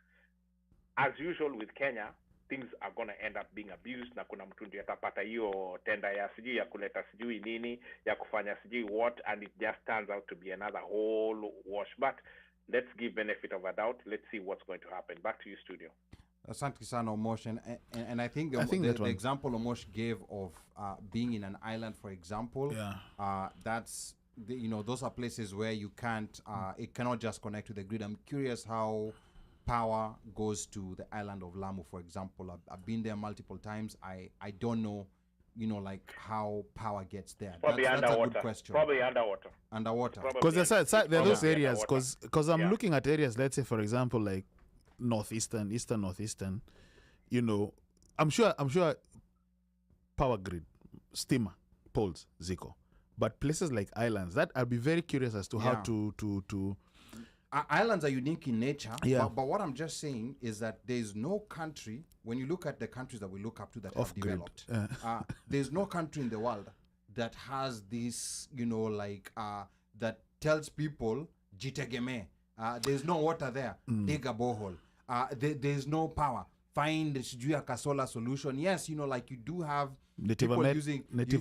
As usual with Kenya, things are going to end up being abused, na kuna mtu ndiye atapata hiyo tenda ya sijui ya kuleta sijui nini, ya kufanya sijui what, and it just turns out to be another whole wash. But let's give benefit of a doubt. Let's see what's going to happen. Back to you, studio. Asante sana, Omosh, and I think the example Omosh gave of being in an island, for example, that's those are places where you can't, it cannot just connect to the grid. I'm curious how power goes to the island of Lamu, for example. I've been there multiple times. I don't know, like how power gets there. Probably that's underwater. a good question. Probably underwater. Because there are those areas, because I'm looking at areas, let's say, for example, like northeastern, northeastern, I'm sure power grid, steamer, poles, Zico. But places like islands, that I'll be very curious as to how to islands are unique in nature, but what I'm just saying is that there's no country, when you look at the countries that we look up to that have developed, there's no country in the world that has this, that tells people, jitegeme, there's no water there, dig a borehole, there's no power, find a solar solution. Yes, like you do have Native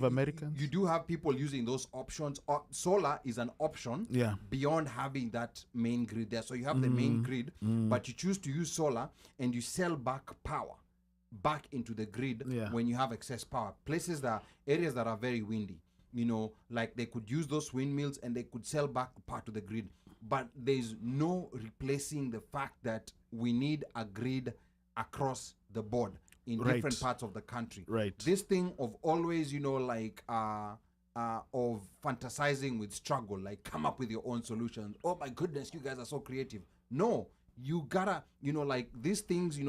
Americans. You do have people using those options. Solar is an option beyond having that main grid there. So you have the main grid, but you choose to use solar and you sell back power back into the grid when you have excess power. Areas that are very windy, like they could use those windmills and they could sell back power to the grid. But there's no replacing the fact that we need a grid across the board in different parts of the country. This thing of always, of fantasizing with struggle, like come up with your own solutions. Oh my goodness, you guys are so creative. No, you gotta, these things,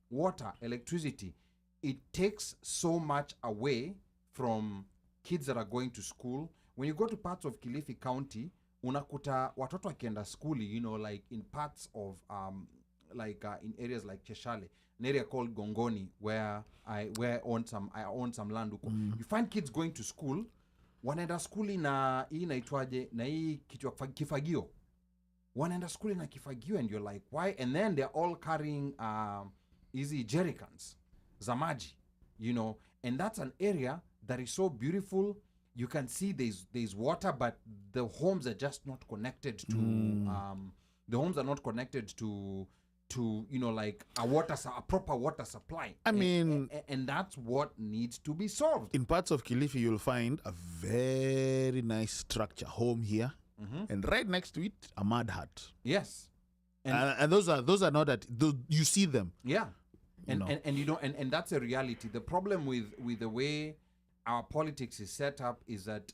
water, electricity, it takes so much away from kids that are going to school. When you go to parts of Kilifi County, unakuta watoto wakienda skuli, like in parts of, in areas like Cheshale, an area called Gongoni, where I own some land. You find kids going to school, wanaenda skuli na hii naitwaje, na hii kitu kifagio. Wanaenda skuli na kifagio, and you're like, why? And then they're all carrying easy jerrycans, zamaji, and that's an area that is so beautiful. You can see there's water, but the homes are just not connected to the homes are not connected to a proper water supply. And that's what needs to be solved. In parts of Kilifi, you'll find a very nice structure, home here, and right next to it, a mud hut. Yes, and those are not that you see them. Yeah, and that's a reality. The problem with the way our politics is set up is that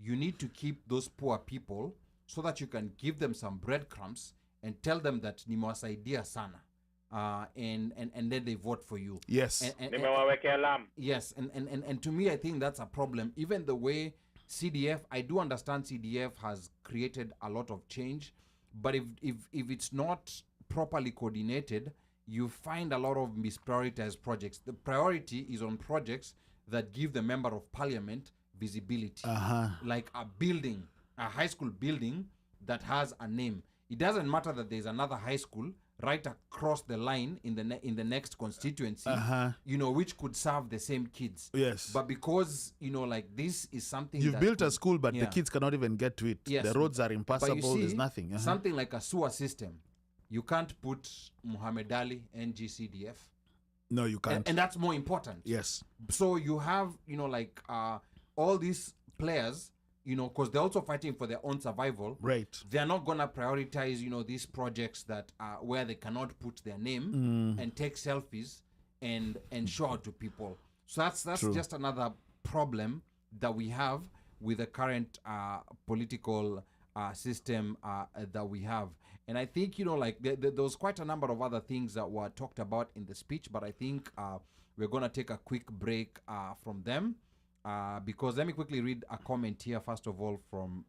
you need to keep those poor people so that you can give them some breadcrumbs and tell them that nimewasaidia sana, and then they vote for you. Yes. Yes, and to me, I think that's a problem. Even the way CDF, I do understand CDF has created a lot of change, but if it's not properly coordinated, you find a lot of misprioritized projects. The priority is on projects that give the member of parliament visibility, like a building, a high school building that has a name. It doesn't matter that there's another high school right across the line in the next constituency, which could serve the same kids. Yes. But because, like this is something you've built a school, but the kids cannot even get to it. Yes. The roads are impassable. See, there's nothing. Something like a sewer system. You can't put Muhammad Ali and GCDF. No, you can't. And that's more important. Yes. So you have, all these players, because they're also fighting for their own survival. Right. They're not going to prioritize, these projects that are where they cannot put their name and take selfies and show out to people. So that's True. just another problem that we have with the current political system that we have. And I think, there was quite a number of other things that were talked about in the speech, but I think we're going to take a quick break from them because let me quickly read a comment here, first of all, from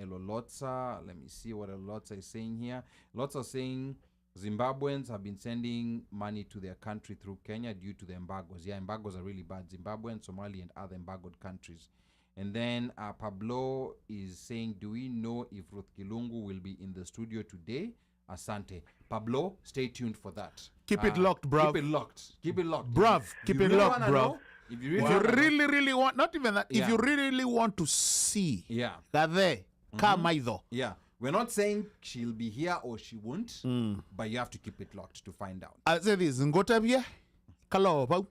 Elolotsa. Let me see what Elolotsa is saying here. Elolotsa is saying Zimbabweans have been sending money to their country through Kenya due to the embargoes. Yeah, embargoes are really bad. Zimbabwe and Somalia and other embargoed countries. And then Pablo is saying, do we know if Ruth Kilungu will be in the studio today? Asante. Pablo, stay tuned for that. Keep it locked, bruv. Keep it locked. Keep it locked. Bruv, keep it locked, bruv. If you really want, not even that, if you really want to see, Kade, Kamaido. Yeah. We're not saying she'll be here or she won't, but you have to keep it locked to find out. I'll say this, Ngotabia, Kalo.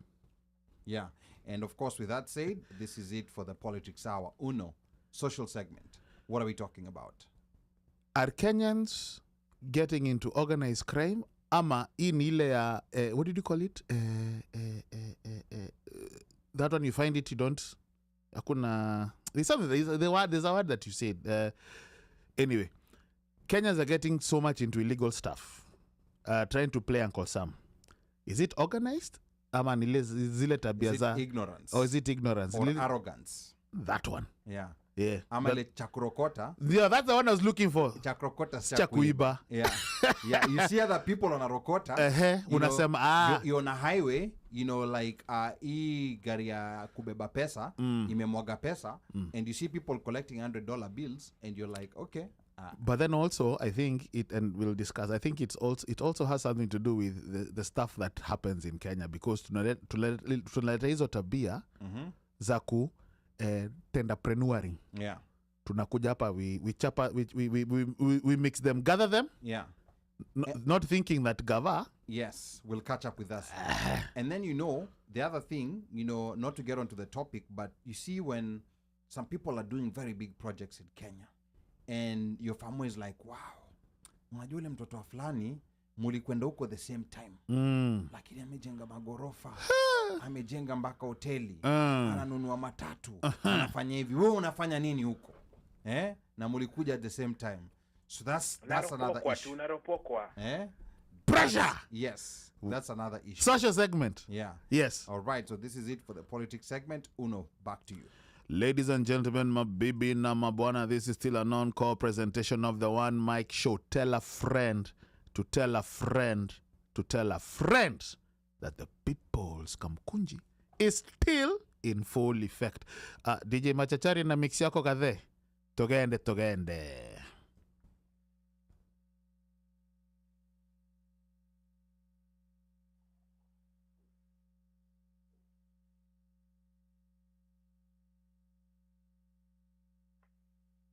Yeah. And of course, with that said, this is it for the Politics Hour. Uno, social segment. What are we talking about? Are Kenyans getting into organized crime? Ama in ile what did you call it? That one you find it, you don't. Akuna. There's a word that you said. Anyway, Kenyans are getting so much into illegal stuff, trying to play Uncle Sam. Is it organized? Is it ignorance? Or is it ignorance? Or arrogance? That one. Yeah. Yeah. Amale chakrokota. Yeah, that's the one I was looking for. Chakrokota chakuiba. Yeah. Yeah. You see other people on a rokota. You're on a highway, gari ya kubeba pesa, imemwaga pesa, and you see people collecting $100 bills, and you're like, okay. But then also, I think and we'll discuss, I think it also has something to do with the stuff that happens in Kenya, because tunaleta hizo tabia za ku tenderpreneuring. Yeah. Tunakuja hapa, we mix them, gather them. Yeah. Not thinking that Gava. Yes, will catch up with us. And then, the other thing, not to get onto the topic, but you see when some people are doing very big projects in Kenya, and your family is like, wow, unajua ule mtoto wa fulani mulikwenda huko the same time, lakini amejenga magorofa, amejenga mpaka hoteli, ananunua matatu, anafanya hivi. Wewe unafanya nini huko? Na mulikuja at the same time. So that's another issue. Pressure. Yes, that's another issue. Social segment. Yeah. Yes. All right, so this is it for the politics segment. Uno, back to you. Ladies and gentlemen, mabibi na mabwana, this is still a non-call presentation of the One Mic Show. Tell a friend to tell a friend to tell a friend that the people's Kamkunji is still in full effect. DJ Machachari na mix yako kadhe. Togende.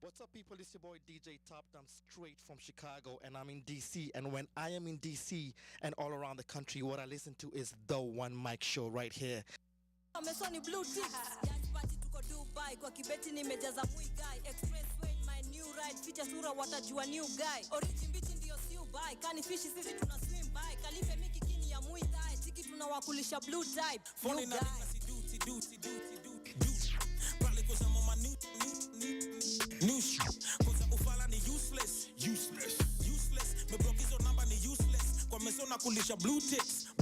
What's up, people? It's your boy DJ Top. I'm straight from Chicago, and I'm in DC. And when I am in DC and all around the country, what I listen to is the One Mic Show right here. Amesoni blue ticks. Dance party tuko Dubai kwa kibeti nimejaza mui guy. Expressway my new ride. Feature sura watajua new guy. Origin bichi ndio siu buy. Kani fishi sisi tuna swim by. Kalife miki kini ya mui guy. Tiki tunawakulisha blue type. New guy. Probably cause I'm on my new cause ufala ni useless. Me broke hizo namba ni useless. Kwa mesona kulisha blue ticks.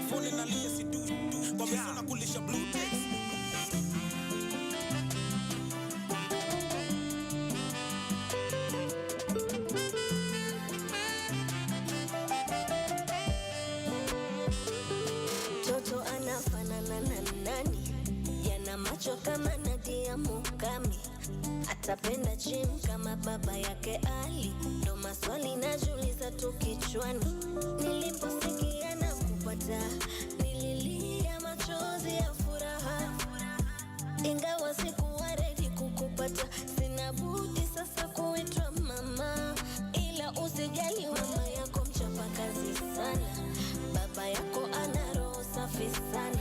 Phone in a lazy do. Kwa mesona kulisha blue ticks. atapenda gym kama baba yake Ali. Ndo maswali najiuliza tu kichwani. Niliposikia na kupata, nililia machozi ya furaha. Ingawa sikuwa ready kukupata, sina budi sasa kuitwa mama. Ila usijali, mama yako mchapa kazi sana, baba yako ana roho safi sana,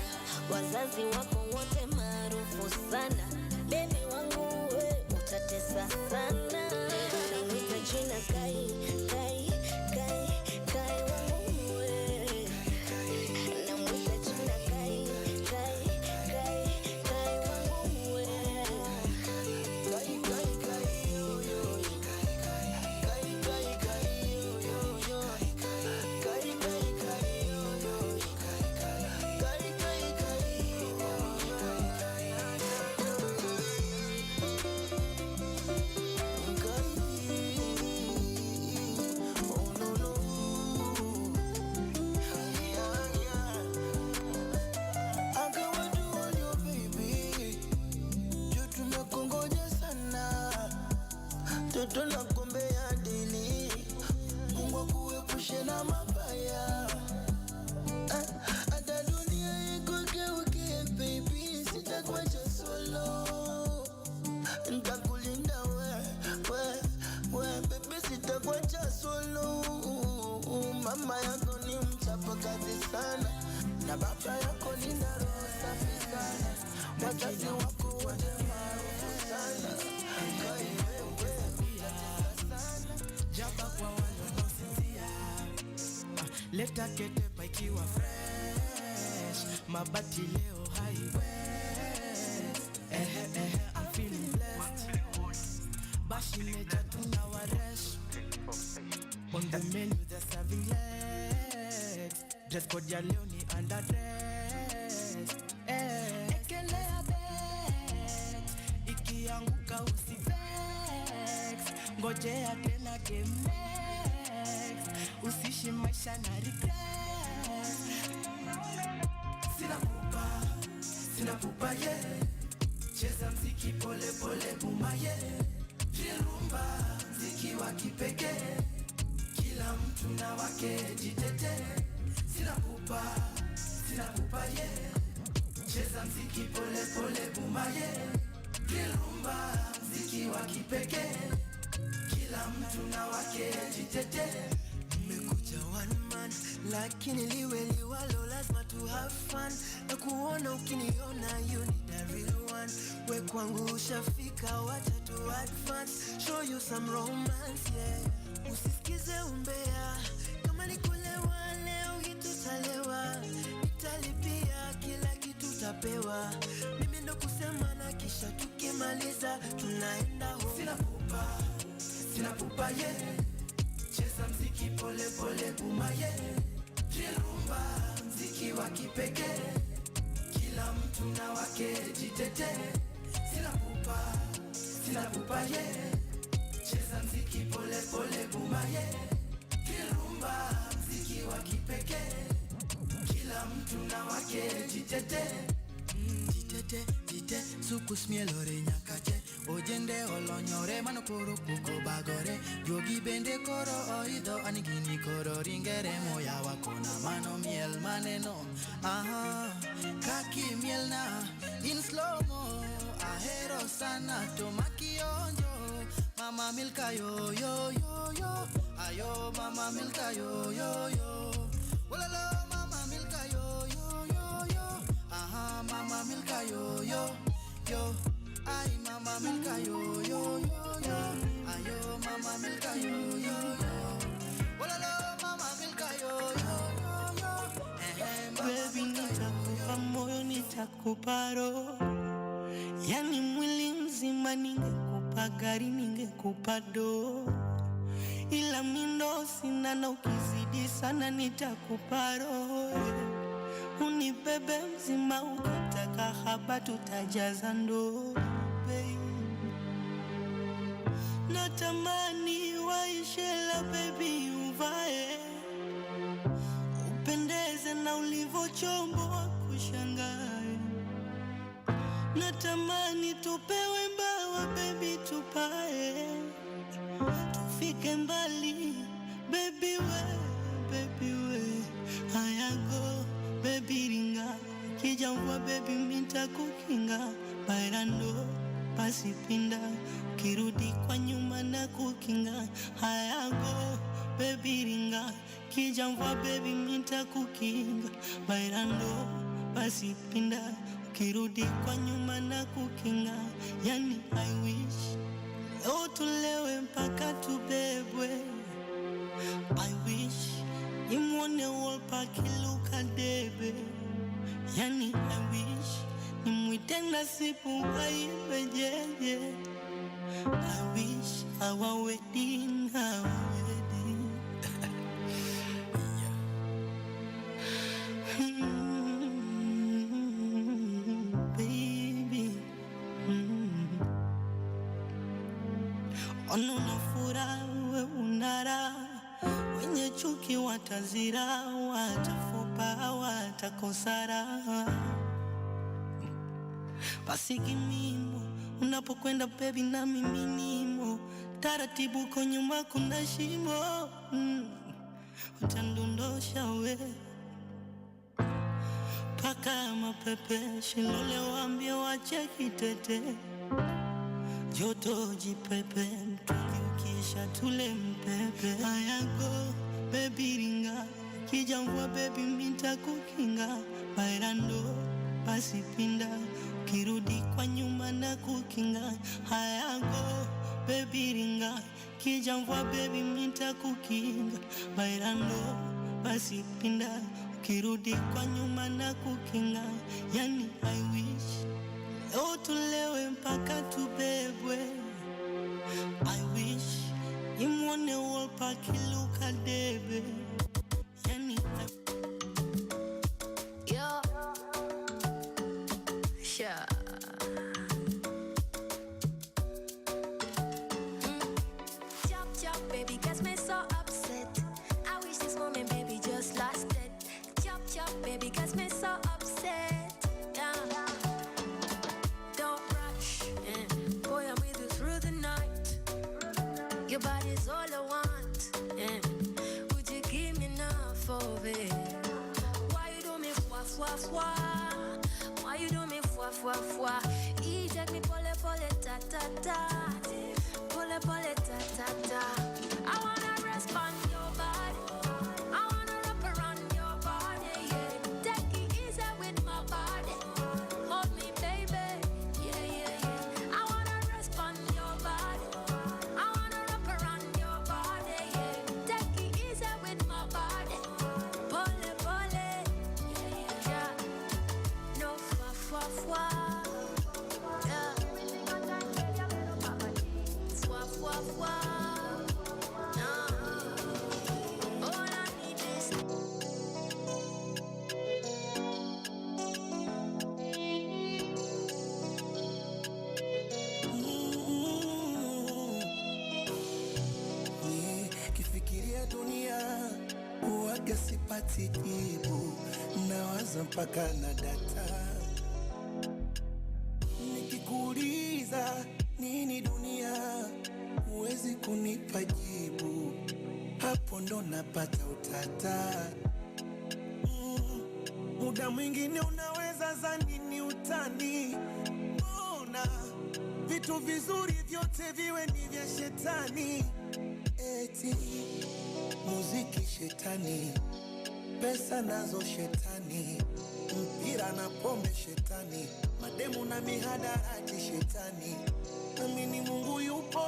wazazi wako wote maarufu sana. Baby wangu we utatesa sana. Namwita jina Kai, Kai, Kai, Kai wangu we. Namwita jina Kai, Kai, Kai, Kai wangu we. Kai, Kai, Kai, yo, yo. Kai, Kai, Kai, yo, yo, yo. Kai, Kai, Kai, yo, yo. Kai, Kai, Kai, yo, yo, yo. Toto na kombe ya dili, Mungu akuepushe na mabaya. Hata dunia ikugeuke baby, sitakuacha solo. Nitakulinda we baby, sitakuacha solo. Mama yako ni mchapa kazi sana, na baba yako ni na roho safi sana, wazazi wako wote maarufu sana. Jaba kwa wanaosinzia, leta ketepa ikiwa fresh, mabati leo highway. I'm feeling blessed. Bashi meja tuna waresh. On the menu they're serving legs. Dress code ya leo ni underdressed. Ekelea bag, ikianguka usivex. Ngojea tena game next, usishi maisha na regret. Sina pupa yeah, cheza mziki pole pole buma yeah. Rumba mziki wa kipekee, kila mtu na wake jitete. Sina pupa yeah, cheza mziki pole pole buma yeah. Rumba mziki wa kipekee, kila mtu na wake jitete. Nimekuja one man, lakini liwe liwalo lazima to have fun. Na kuona ukiniona you need a real one. We kwangu ushafika, wacha to advance, show you some romance yeah. Usisikize umbea, kama nikulewa leo hitutalewa. Nitalipia kila kitu tapewa, mimi ndo kusema na kisha tukimaliza tunaenda home. Sina pupa yeah, cheza mziki pole pole buma yeah. Rumba mziki wa kipekee, kila mtu na wake jitete. Sina pupa yeah, cheza mziki pole pole buma yeah. Rumba mziki wa kipekee, kila mtu na wake jitete. Jitete suku smielore nyakache, ojende olonyore manokoro kuko bagore. Jogi bende koro oido anigini koro ringere moya wakona mano miel maneno. Kaki miel na in slow mo, ahero sana to makionjo. Mama Milka yo yo yo yo, ayo mama Milka yo yo yo. Walalo mama Milka yo yo yo yo. Mama Milka yo yo yo, ay mama Milka yo yo yo yo, ayo mama Milka yo yo yo, walalo mama Milka yo yo yo yo. Baby nitakupa moyo nitakupa roho, yani mwili mzima ningekupa gari ningekupa do, ila mindo sina na ukizidi sana nitakupa roho. Unibebe mzima ukitaka haba tutajaza ndoo baby. Natamani waishela baby uvae, upendeze na ulivo chombo wa kushangae. natamani tupewe mbawa baby tupae, tufike mbali baby we, hayago baby ringa, kijamvua baby minta kukinga, bailando pasipinda, kirudi kwa nyuma na kukinga, hayago baby ringa, kijamvua baby minta kukinga, bailando pasipinda, kirudi kwa nyuma na kukinga, yani I wish leo tulewe mpaka tubebwe, I wish nimwone Wolpa kiluka debe, yani I wish nimwite Nasibu waibe jeje, I wish our wedding, baby. Onuna fura we unara, wenye chuki watazira, watafupa watakosara, pasiki mimo unapokwenda baby na mimi nimo, taratibu kwa nyuma kuna shimo, utandondosha we paka mapepe, shilole wambie wache kitete, joto jipepe, tukiukisha tule mpepe, hayago baby ringa, kijamvua baby minta kukinga, bailando pasipinda, kirudi kwa nyuma na kukinga, hayago baby ringa, kijamvua baby minta kukinga, bailando pasipinda, kirudi kwa nyuma na kukinga, yani I wish leo tulewe mpaka tubebwe, I wish nimwone Wolpa kiluka debe, yani Yo, sure. Chop, baby, gets me so upset. I wish this moment, baby, just lasted. Chop, baby, gets me so upset. Yeah. Don't rush, boy, I'm with you through the night. Your body's all I want, would you give me enough of it? Why you do me fwa? Why you do me fwa? You take me pole ta, pole ta. I wanna rest on your body, I wanna wrap around your body, yeah. Take it easy with my body, hold me baby, yeah. I wanna rest on your body, I wanna wrap around your body, yeah. Take it easy with my body, pole, yeah. No fwa, yeah. Fwa, no. All I need is kifikiria dunia huwaga sipati jibu, nawaza mpaka na data, nikikuuliza nini dunia huwezi kunipa jibu, hapo ndo napata utata. Muda mwingine unaweza zani ni utani, mbona vitu vizuri vyote viwe ni vya shetani, eti muziki shetani, pesa nazo shetani, mpira na pombe shetani, mademu na mihadarati shetani, nami ni Mungu yupo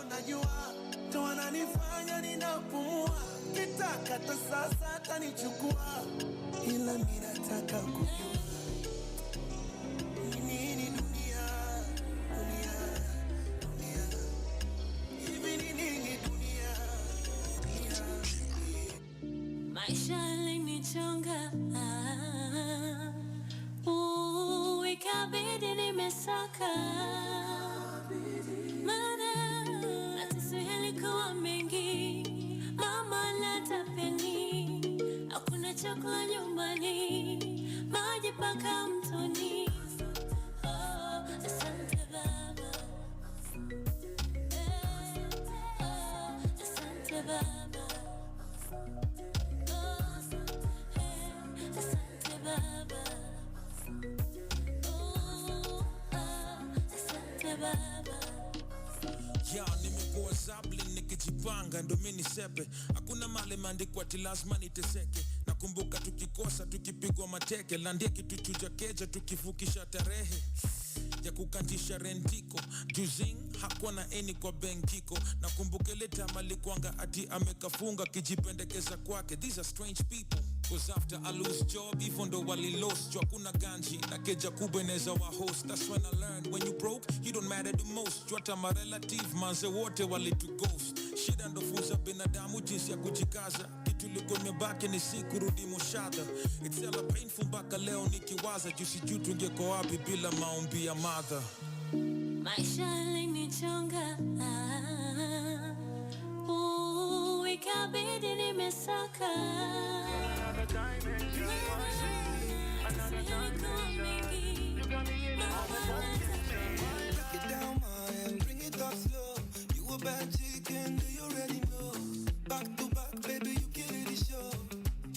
najua, ndo ananifanya ninapumua, kitaka hata sasa atanichukua, ila mimi nataka kujua nini dunia, hivi ni nini dunia. maisha yalinichonga, ikabidi nimesaka, maana mateso yalikuwa mengi, mama lata peni, hakuna chakula nyumbani, maji paka mtoni, Asante Baba. Asante Baba. Asante Baba. Asante Baba. Ya nimekuwa zabli nikijipanga ndo mimi nisepe, hakuna mali maandikwa ati lazima niteseke. Nakumbuka tukikosa tukipigwa mateke, landia kituchuja keja tukivukisha tarehe ya kukantisha rendiko. Juzing hakuwa na eni kwa benkiko. Nakumbuka ile time alikuanga ati amekafunga kijipendekeza kwake. These are strange people, cause after I lose job even though wali lost jua kuna ganji na keja kubwa ineza wa host. That's when I learned when you broke you don't matter the most. Jua tama relative manze wote wali to ghost. Shida ndo funza binadamu jinsi ya kujikaza. Kitu liko nimebaki ni siku rudi mushadha. It's hella painful mpaka leo nikiwaza jusi juu tungeko wapi bila maombi ya mother. Maisha yalinichonga, ikabidi nimesaka. Break it down, man, bring it up slow. You a bad chicken, do you already know? Back to back, baby, you kill the show.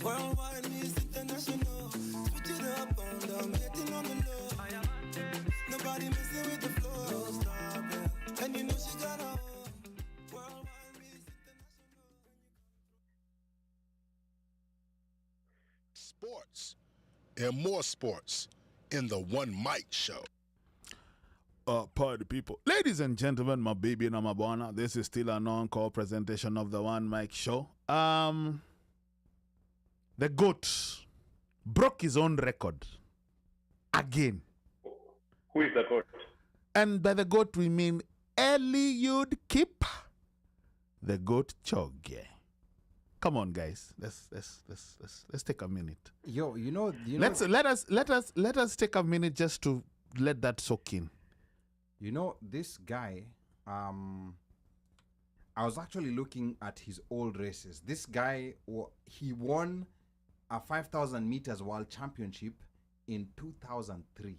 Worldwide, Miss International. Switch it up on them, hitting on the low. Nobody messing with the flow. No stop, yeah. And you know she got a home. Worldwide, Miss International. Sports and more sports in the One Mic Show. Party people. Ladies and gentlemen, my baby and my bona, this is still a non-call presentation of the One Mic Show. The GOAT broke his own record again. Who is the GOAT? And by the GOAT, we mean ELIUD the KIPCHOGE. Come on, guys. Let's take a minute. Yo, Let us take a minute just to let that soak in. You know, this guy, I was actually looking at his old races. This guy, he won a 5,000 meters world championship in 2003.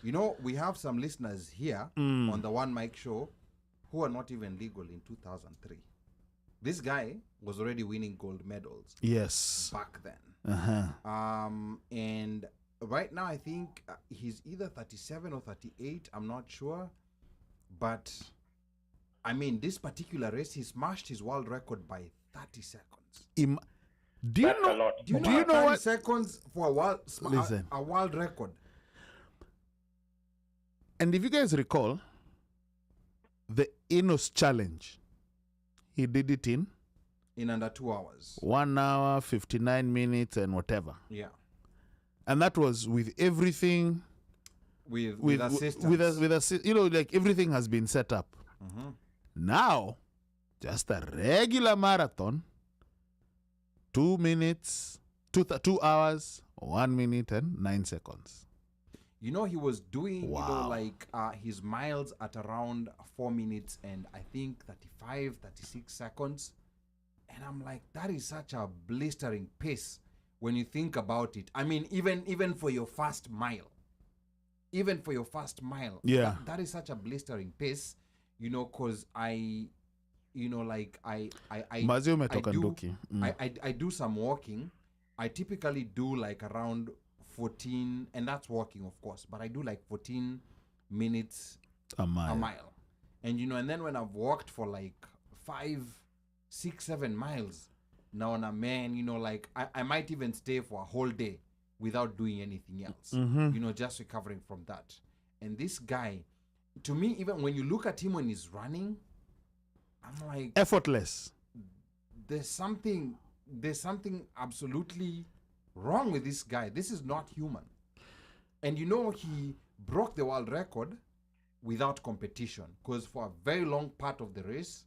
You know, we have some listeners here on the One Mic Show who are not even legal in 2003. This guy was already winning gold medals. Yes. Back then. Uh-huh. And right now, I think he's either 37 or 38. I'm not sure. But, I mean, this particular race, he smashed his world record by 30 seconds. Do you know 30 what? seconds for a world record? And if you guys recall, the Enos challenge, he did it in under 2 hours. 1 hour, 59 minutes, and whatever. Yeah. And that was with everything. With assistance. Like everything has been set up. Mm-hmm. Now, just a regular marathon, 2 minutes, 2 hours, 1 minute, and 9 seconds. You know, he was doing his miles at around 4 minutes and I think 35, 36 seconds. And I'm like, that is such a blistering pace when you think about it. I mean, even for your first mile. Even for your first mile. Yeah. That is such a blistering pace, you know, because I do some walking. I typically do like around 14, and that's walking, of course, but I do like 14 minutes a mile. And, you know, and then when I've walked for like 5, 6, 7 miles, now on a man, you know, like I might even stay for a whole day without doing anything else, you know, just recovering from that. And this guy, to me, even when you look at him when he's running, I'm like... effortless. There's something absolutely wrong with this guy. This is not human. And you know, he broke the world record without competition, because for a very long part of the race,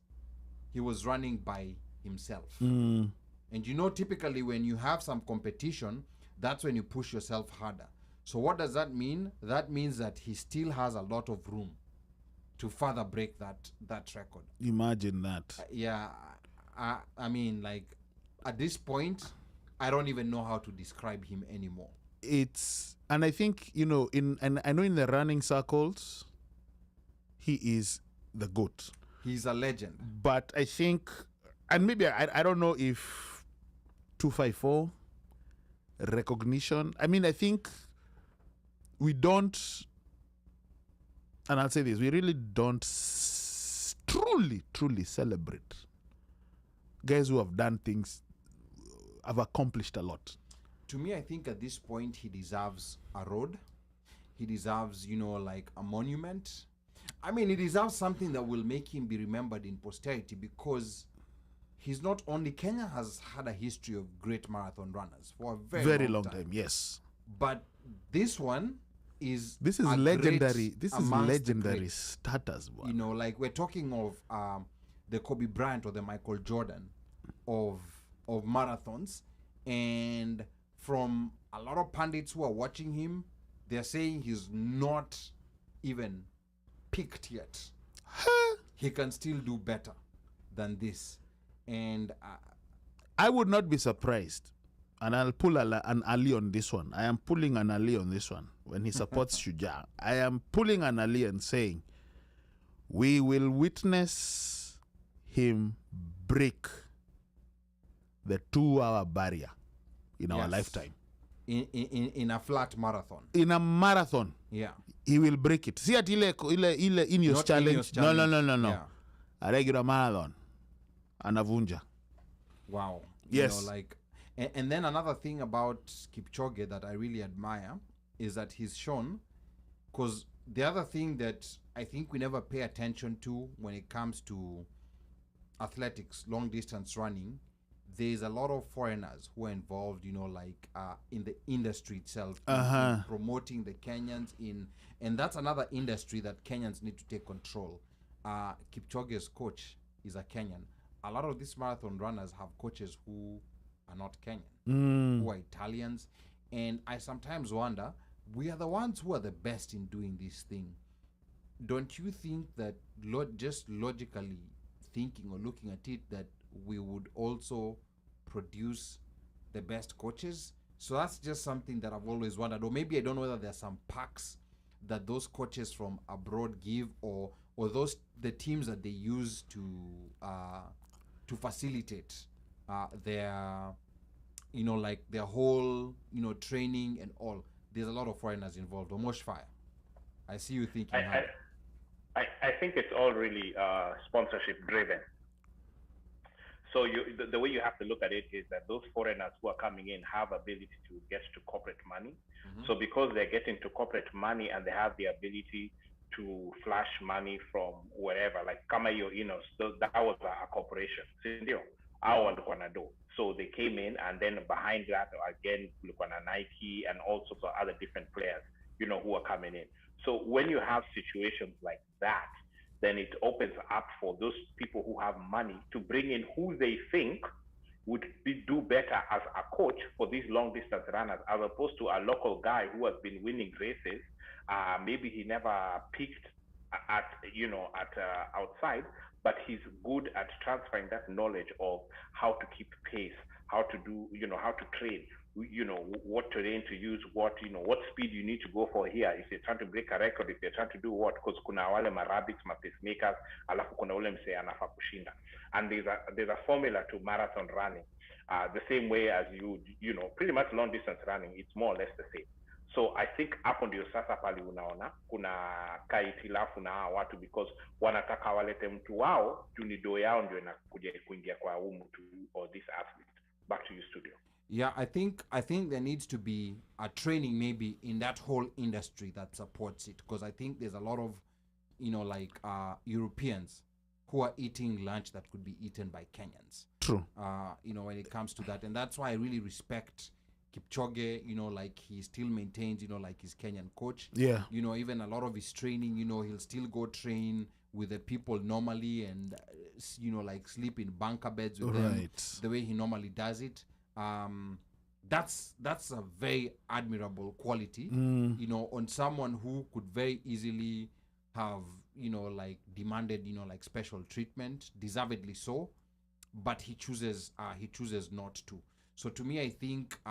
he was running by himself. And you know, typically when you have some competition, that's when you push yourself harder. So what does that mean? That means that he still has a lot of room to further break that record. Imagine that. I mean, like, at this point, I don't even know how to describe him anymore. and I think, you know, and I know in the running circles, he is the GOAT. He's a legend. But I think, and maybe I don't know if 254 recognition. I mean, I think we don't, and I'll say this, we really don't truly celebrate guys who have done things, have accomplished a lot. To me, I think at this point he deserves a road. He deserves, you know, like a monument. I mean, he deserves something that will make him be remembered in posterity, because he's not only, Kenya has had a history of great marathon runners for a very long time. Yes. But this one is legendary. This is amongst the legendary great. status. Boy. You know, like we're talking of the Kobe Bryant or the Michael Jordan of marathons, and from a lot of pundits who are watching him, they're saying he's not even peaked yet. He can still do better than this. And I would not be surprised, and I'll pull an Ali on this one. I am pulling an Ali on this one. When he supports Shujaa, I am pulling an Ali and saying, we will witness him break the 2-hour barrier in our lifetime. In a flat marathon. In a marathon. Yeah. He will break it. See at ile Ineos challenge. No. Yeah. A regular marathon. Anavunja. Wow. Yes. You know, like, and then another thing about Kipchoge that I really admire is that he's shown, because the other thing that I think we never pay attention to when it comes to athletics, long distance running, there's a lot of foreigners who are involved, you know, like in the industry itself, in promoting the Kenyans and that's another industry that Kenyans need to take control. Kipchoge's coach is a Kenyan. A lot of these marathon runners have coaches who are not Kenyan, who are Italians, and I sometimes wonder, we are the ones who are the best in doing this thing. Don't you think that just logically thinking or looking at it, that we would also produce the best coaches? So that's just something that I've always wondered. Or maybe I don't know whether there are some packs that those coaches from abroad give, or those the teams that they use to facilitate their, you know, like their whole, you know, training and all. There's a lot of foreigners involved. OmoshFaya, I see you thinking. I think it's all really sponsorship driven. So the way you have to look at it is that those foreigners who are coming in have ability to get to corporate money. So because they're getting to corporate money and they have the ability to flash money from wherever, like kama hiyo, you know, so that was a corporation. So they came in, and then behind that again, look on a Nike and also for other different players, you know, who are coming in. So when you have situations like that, then it opens up for those people who have money to bring in who they think would do better as a coach for these long distance runners, as opposed to a local guy who has been winning races. Maybe he never peaked at outside, but he's good at transferring that knowledge of how to keep pace, how to do, you know, how to train, you know, what terrain to use, what, you know, what speed you need to go for here if you're trying to break a record, if you're trying to do what, because kuna wale marabics, pacemakers, alafu kuna ule mse anafaa kushinda. And there's a formula to marathon running, the same way as you know, pretty much long distance running, it's more or less the same. So I think hapo ndio sasa pale unaona kuna kaitilafu na watu, because wanataka walete mtu wao junido yao ndio inakuja kuingia kwa huyu mtu or this athlete. Back to you, studio. Yeah, I think there needs to be a training maybe in that whole industry that supports it, because I think there's a lot of, you know, like Europeans who are eating lunch that could be eaten by Kenyans. True. You know, when it comes to that, and that's why I really respect Kipchoge, you know, like he still maintains, you know, like his Kenyan coach. Yeah. You know, even a lot of his training, you know, he'll still go train with the people normally and, you know, like sleep in bunker beds with them the way he normally does it. That's a very admirable quality, you know, on someone who could very easily have, you know, like demanded, you know, like special treatment, deservedly so, but he chooses not to. So to me, I think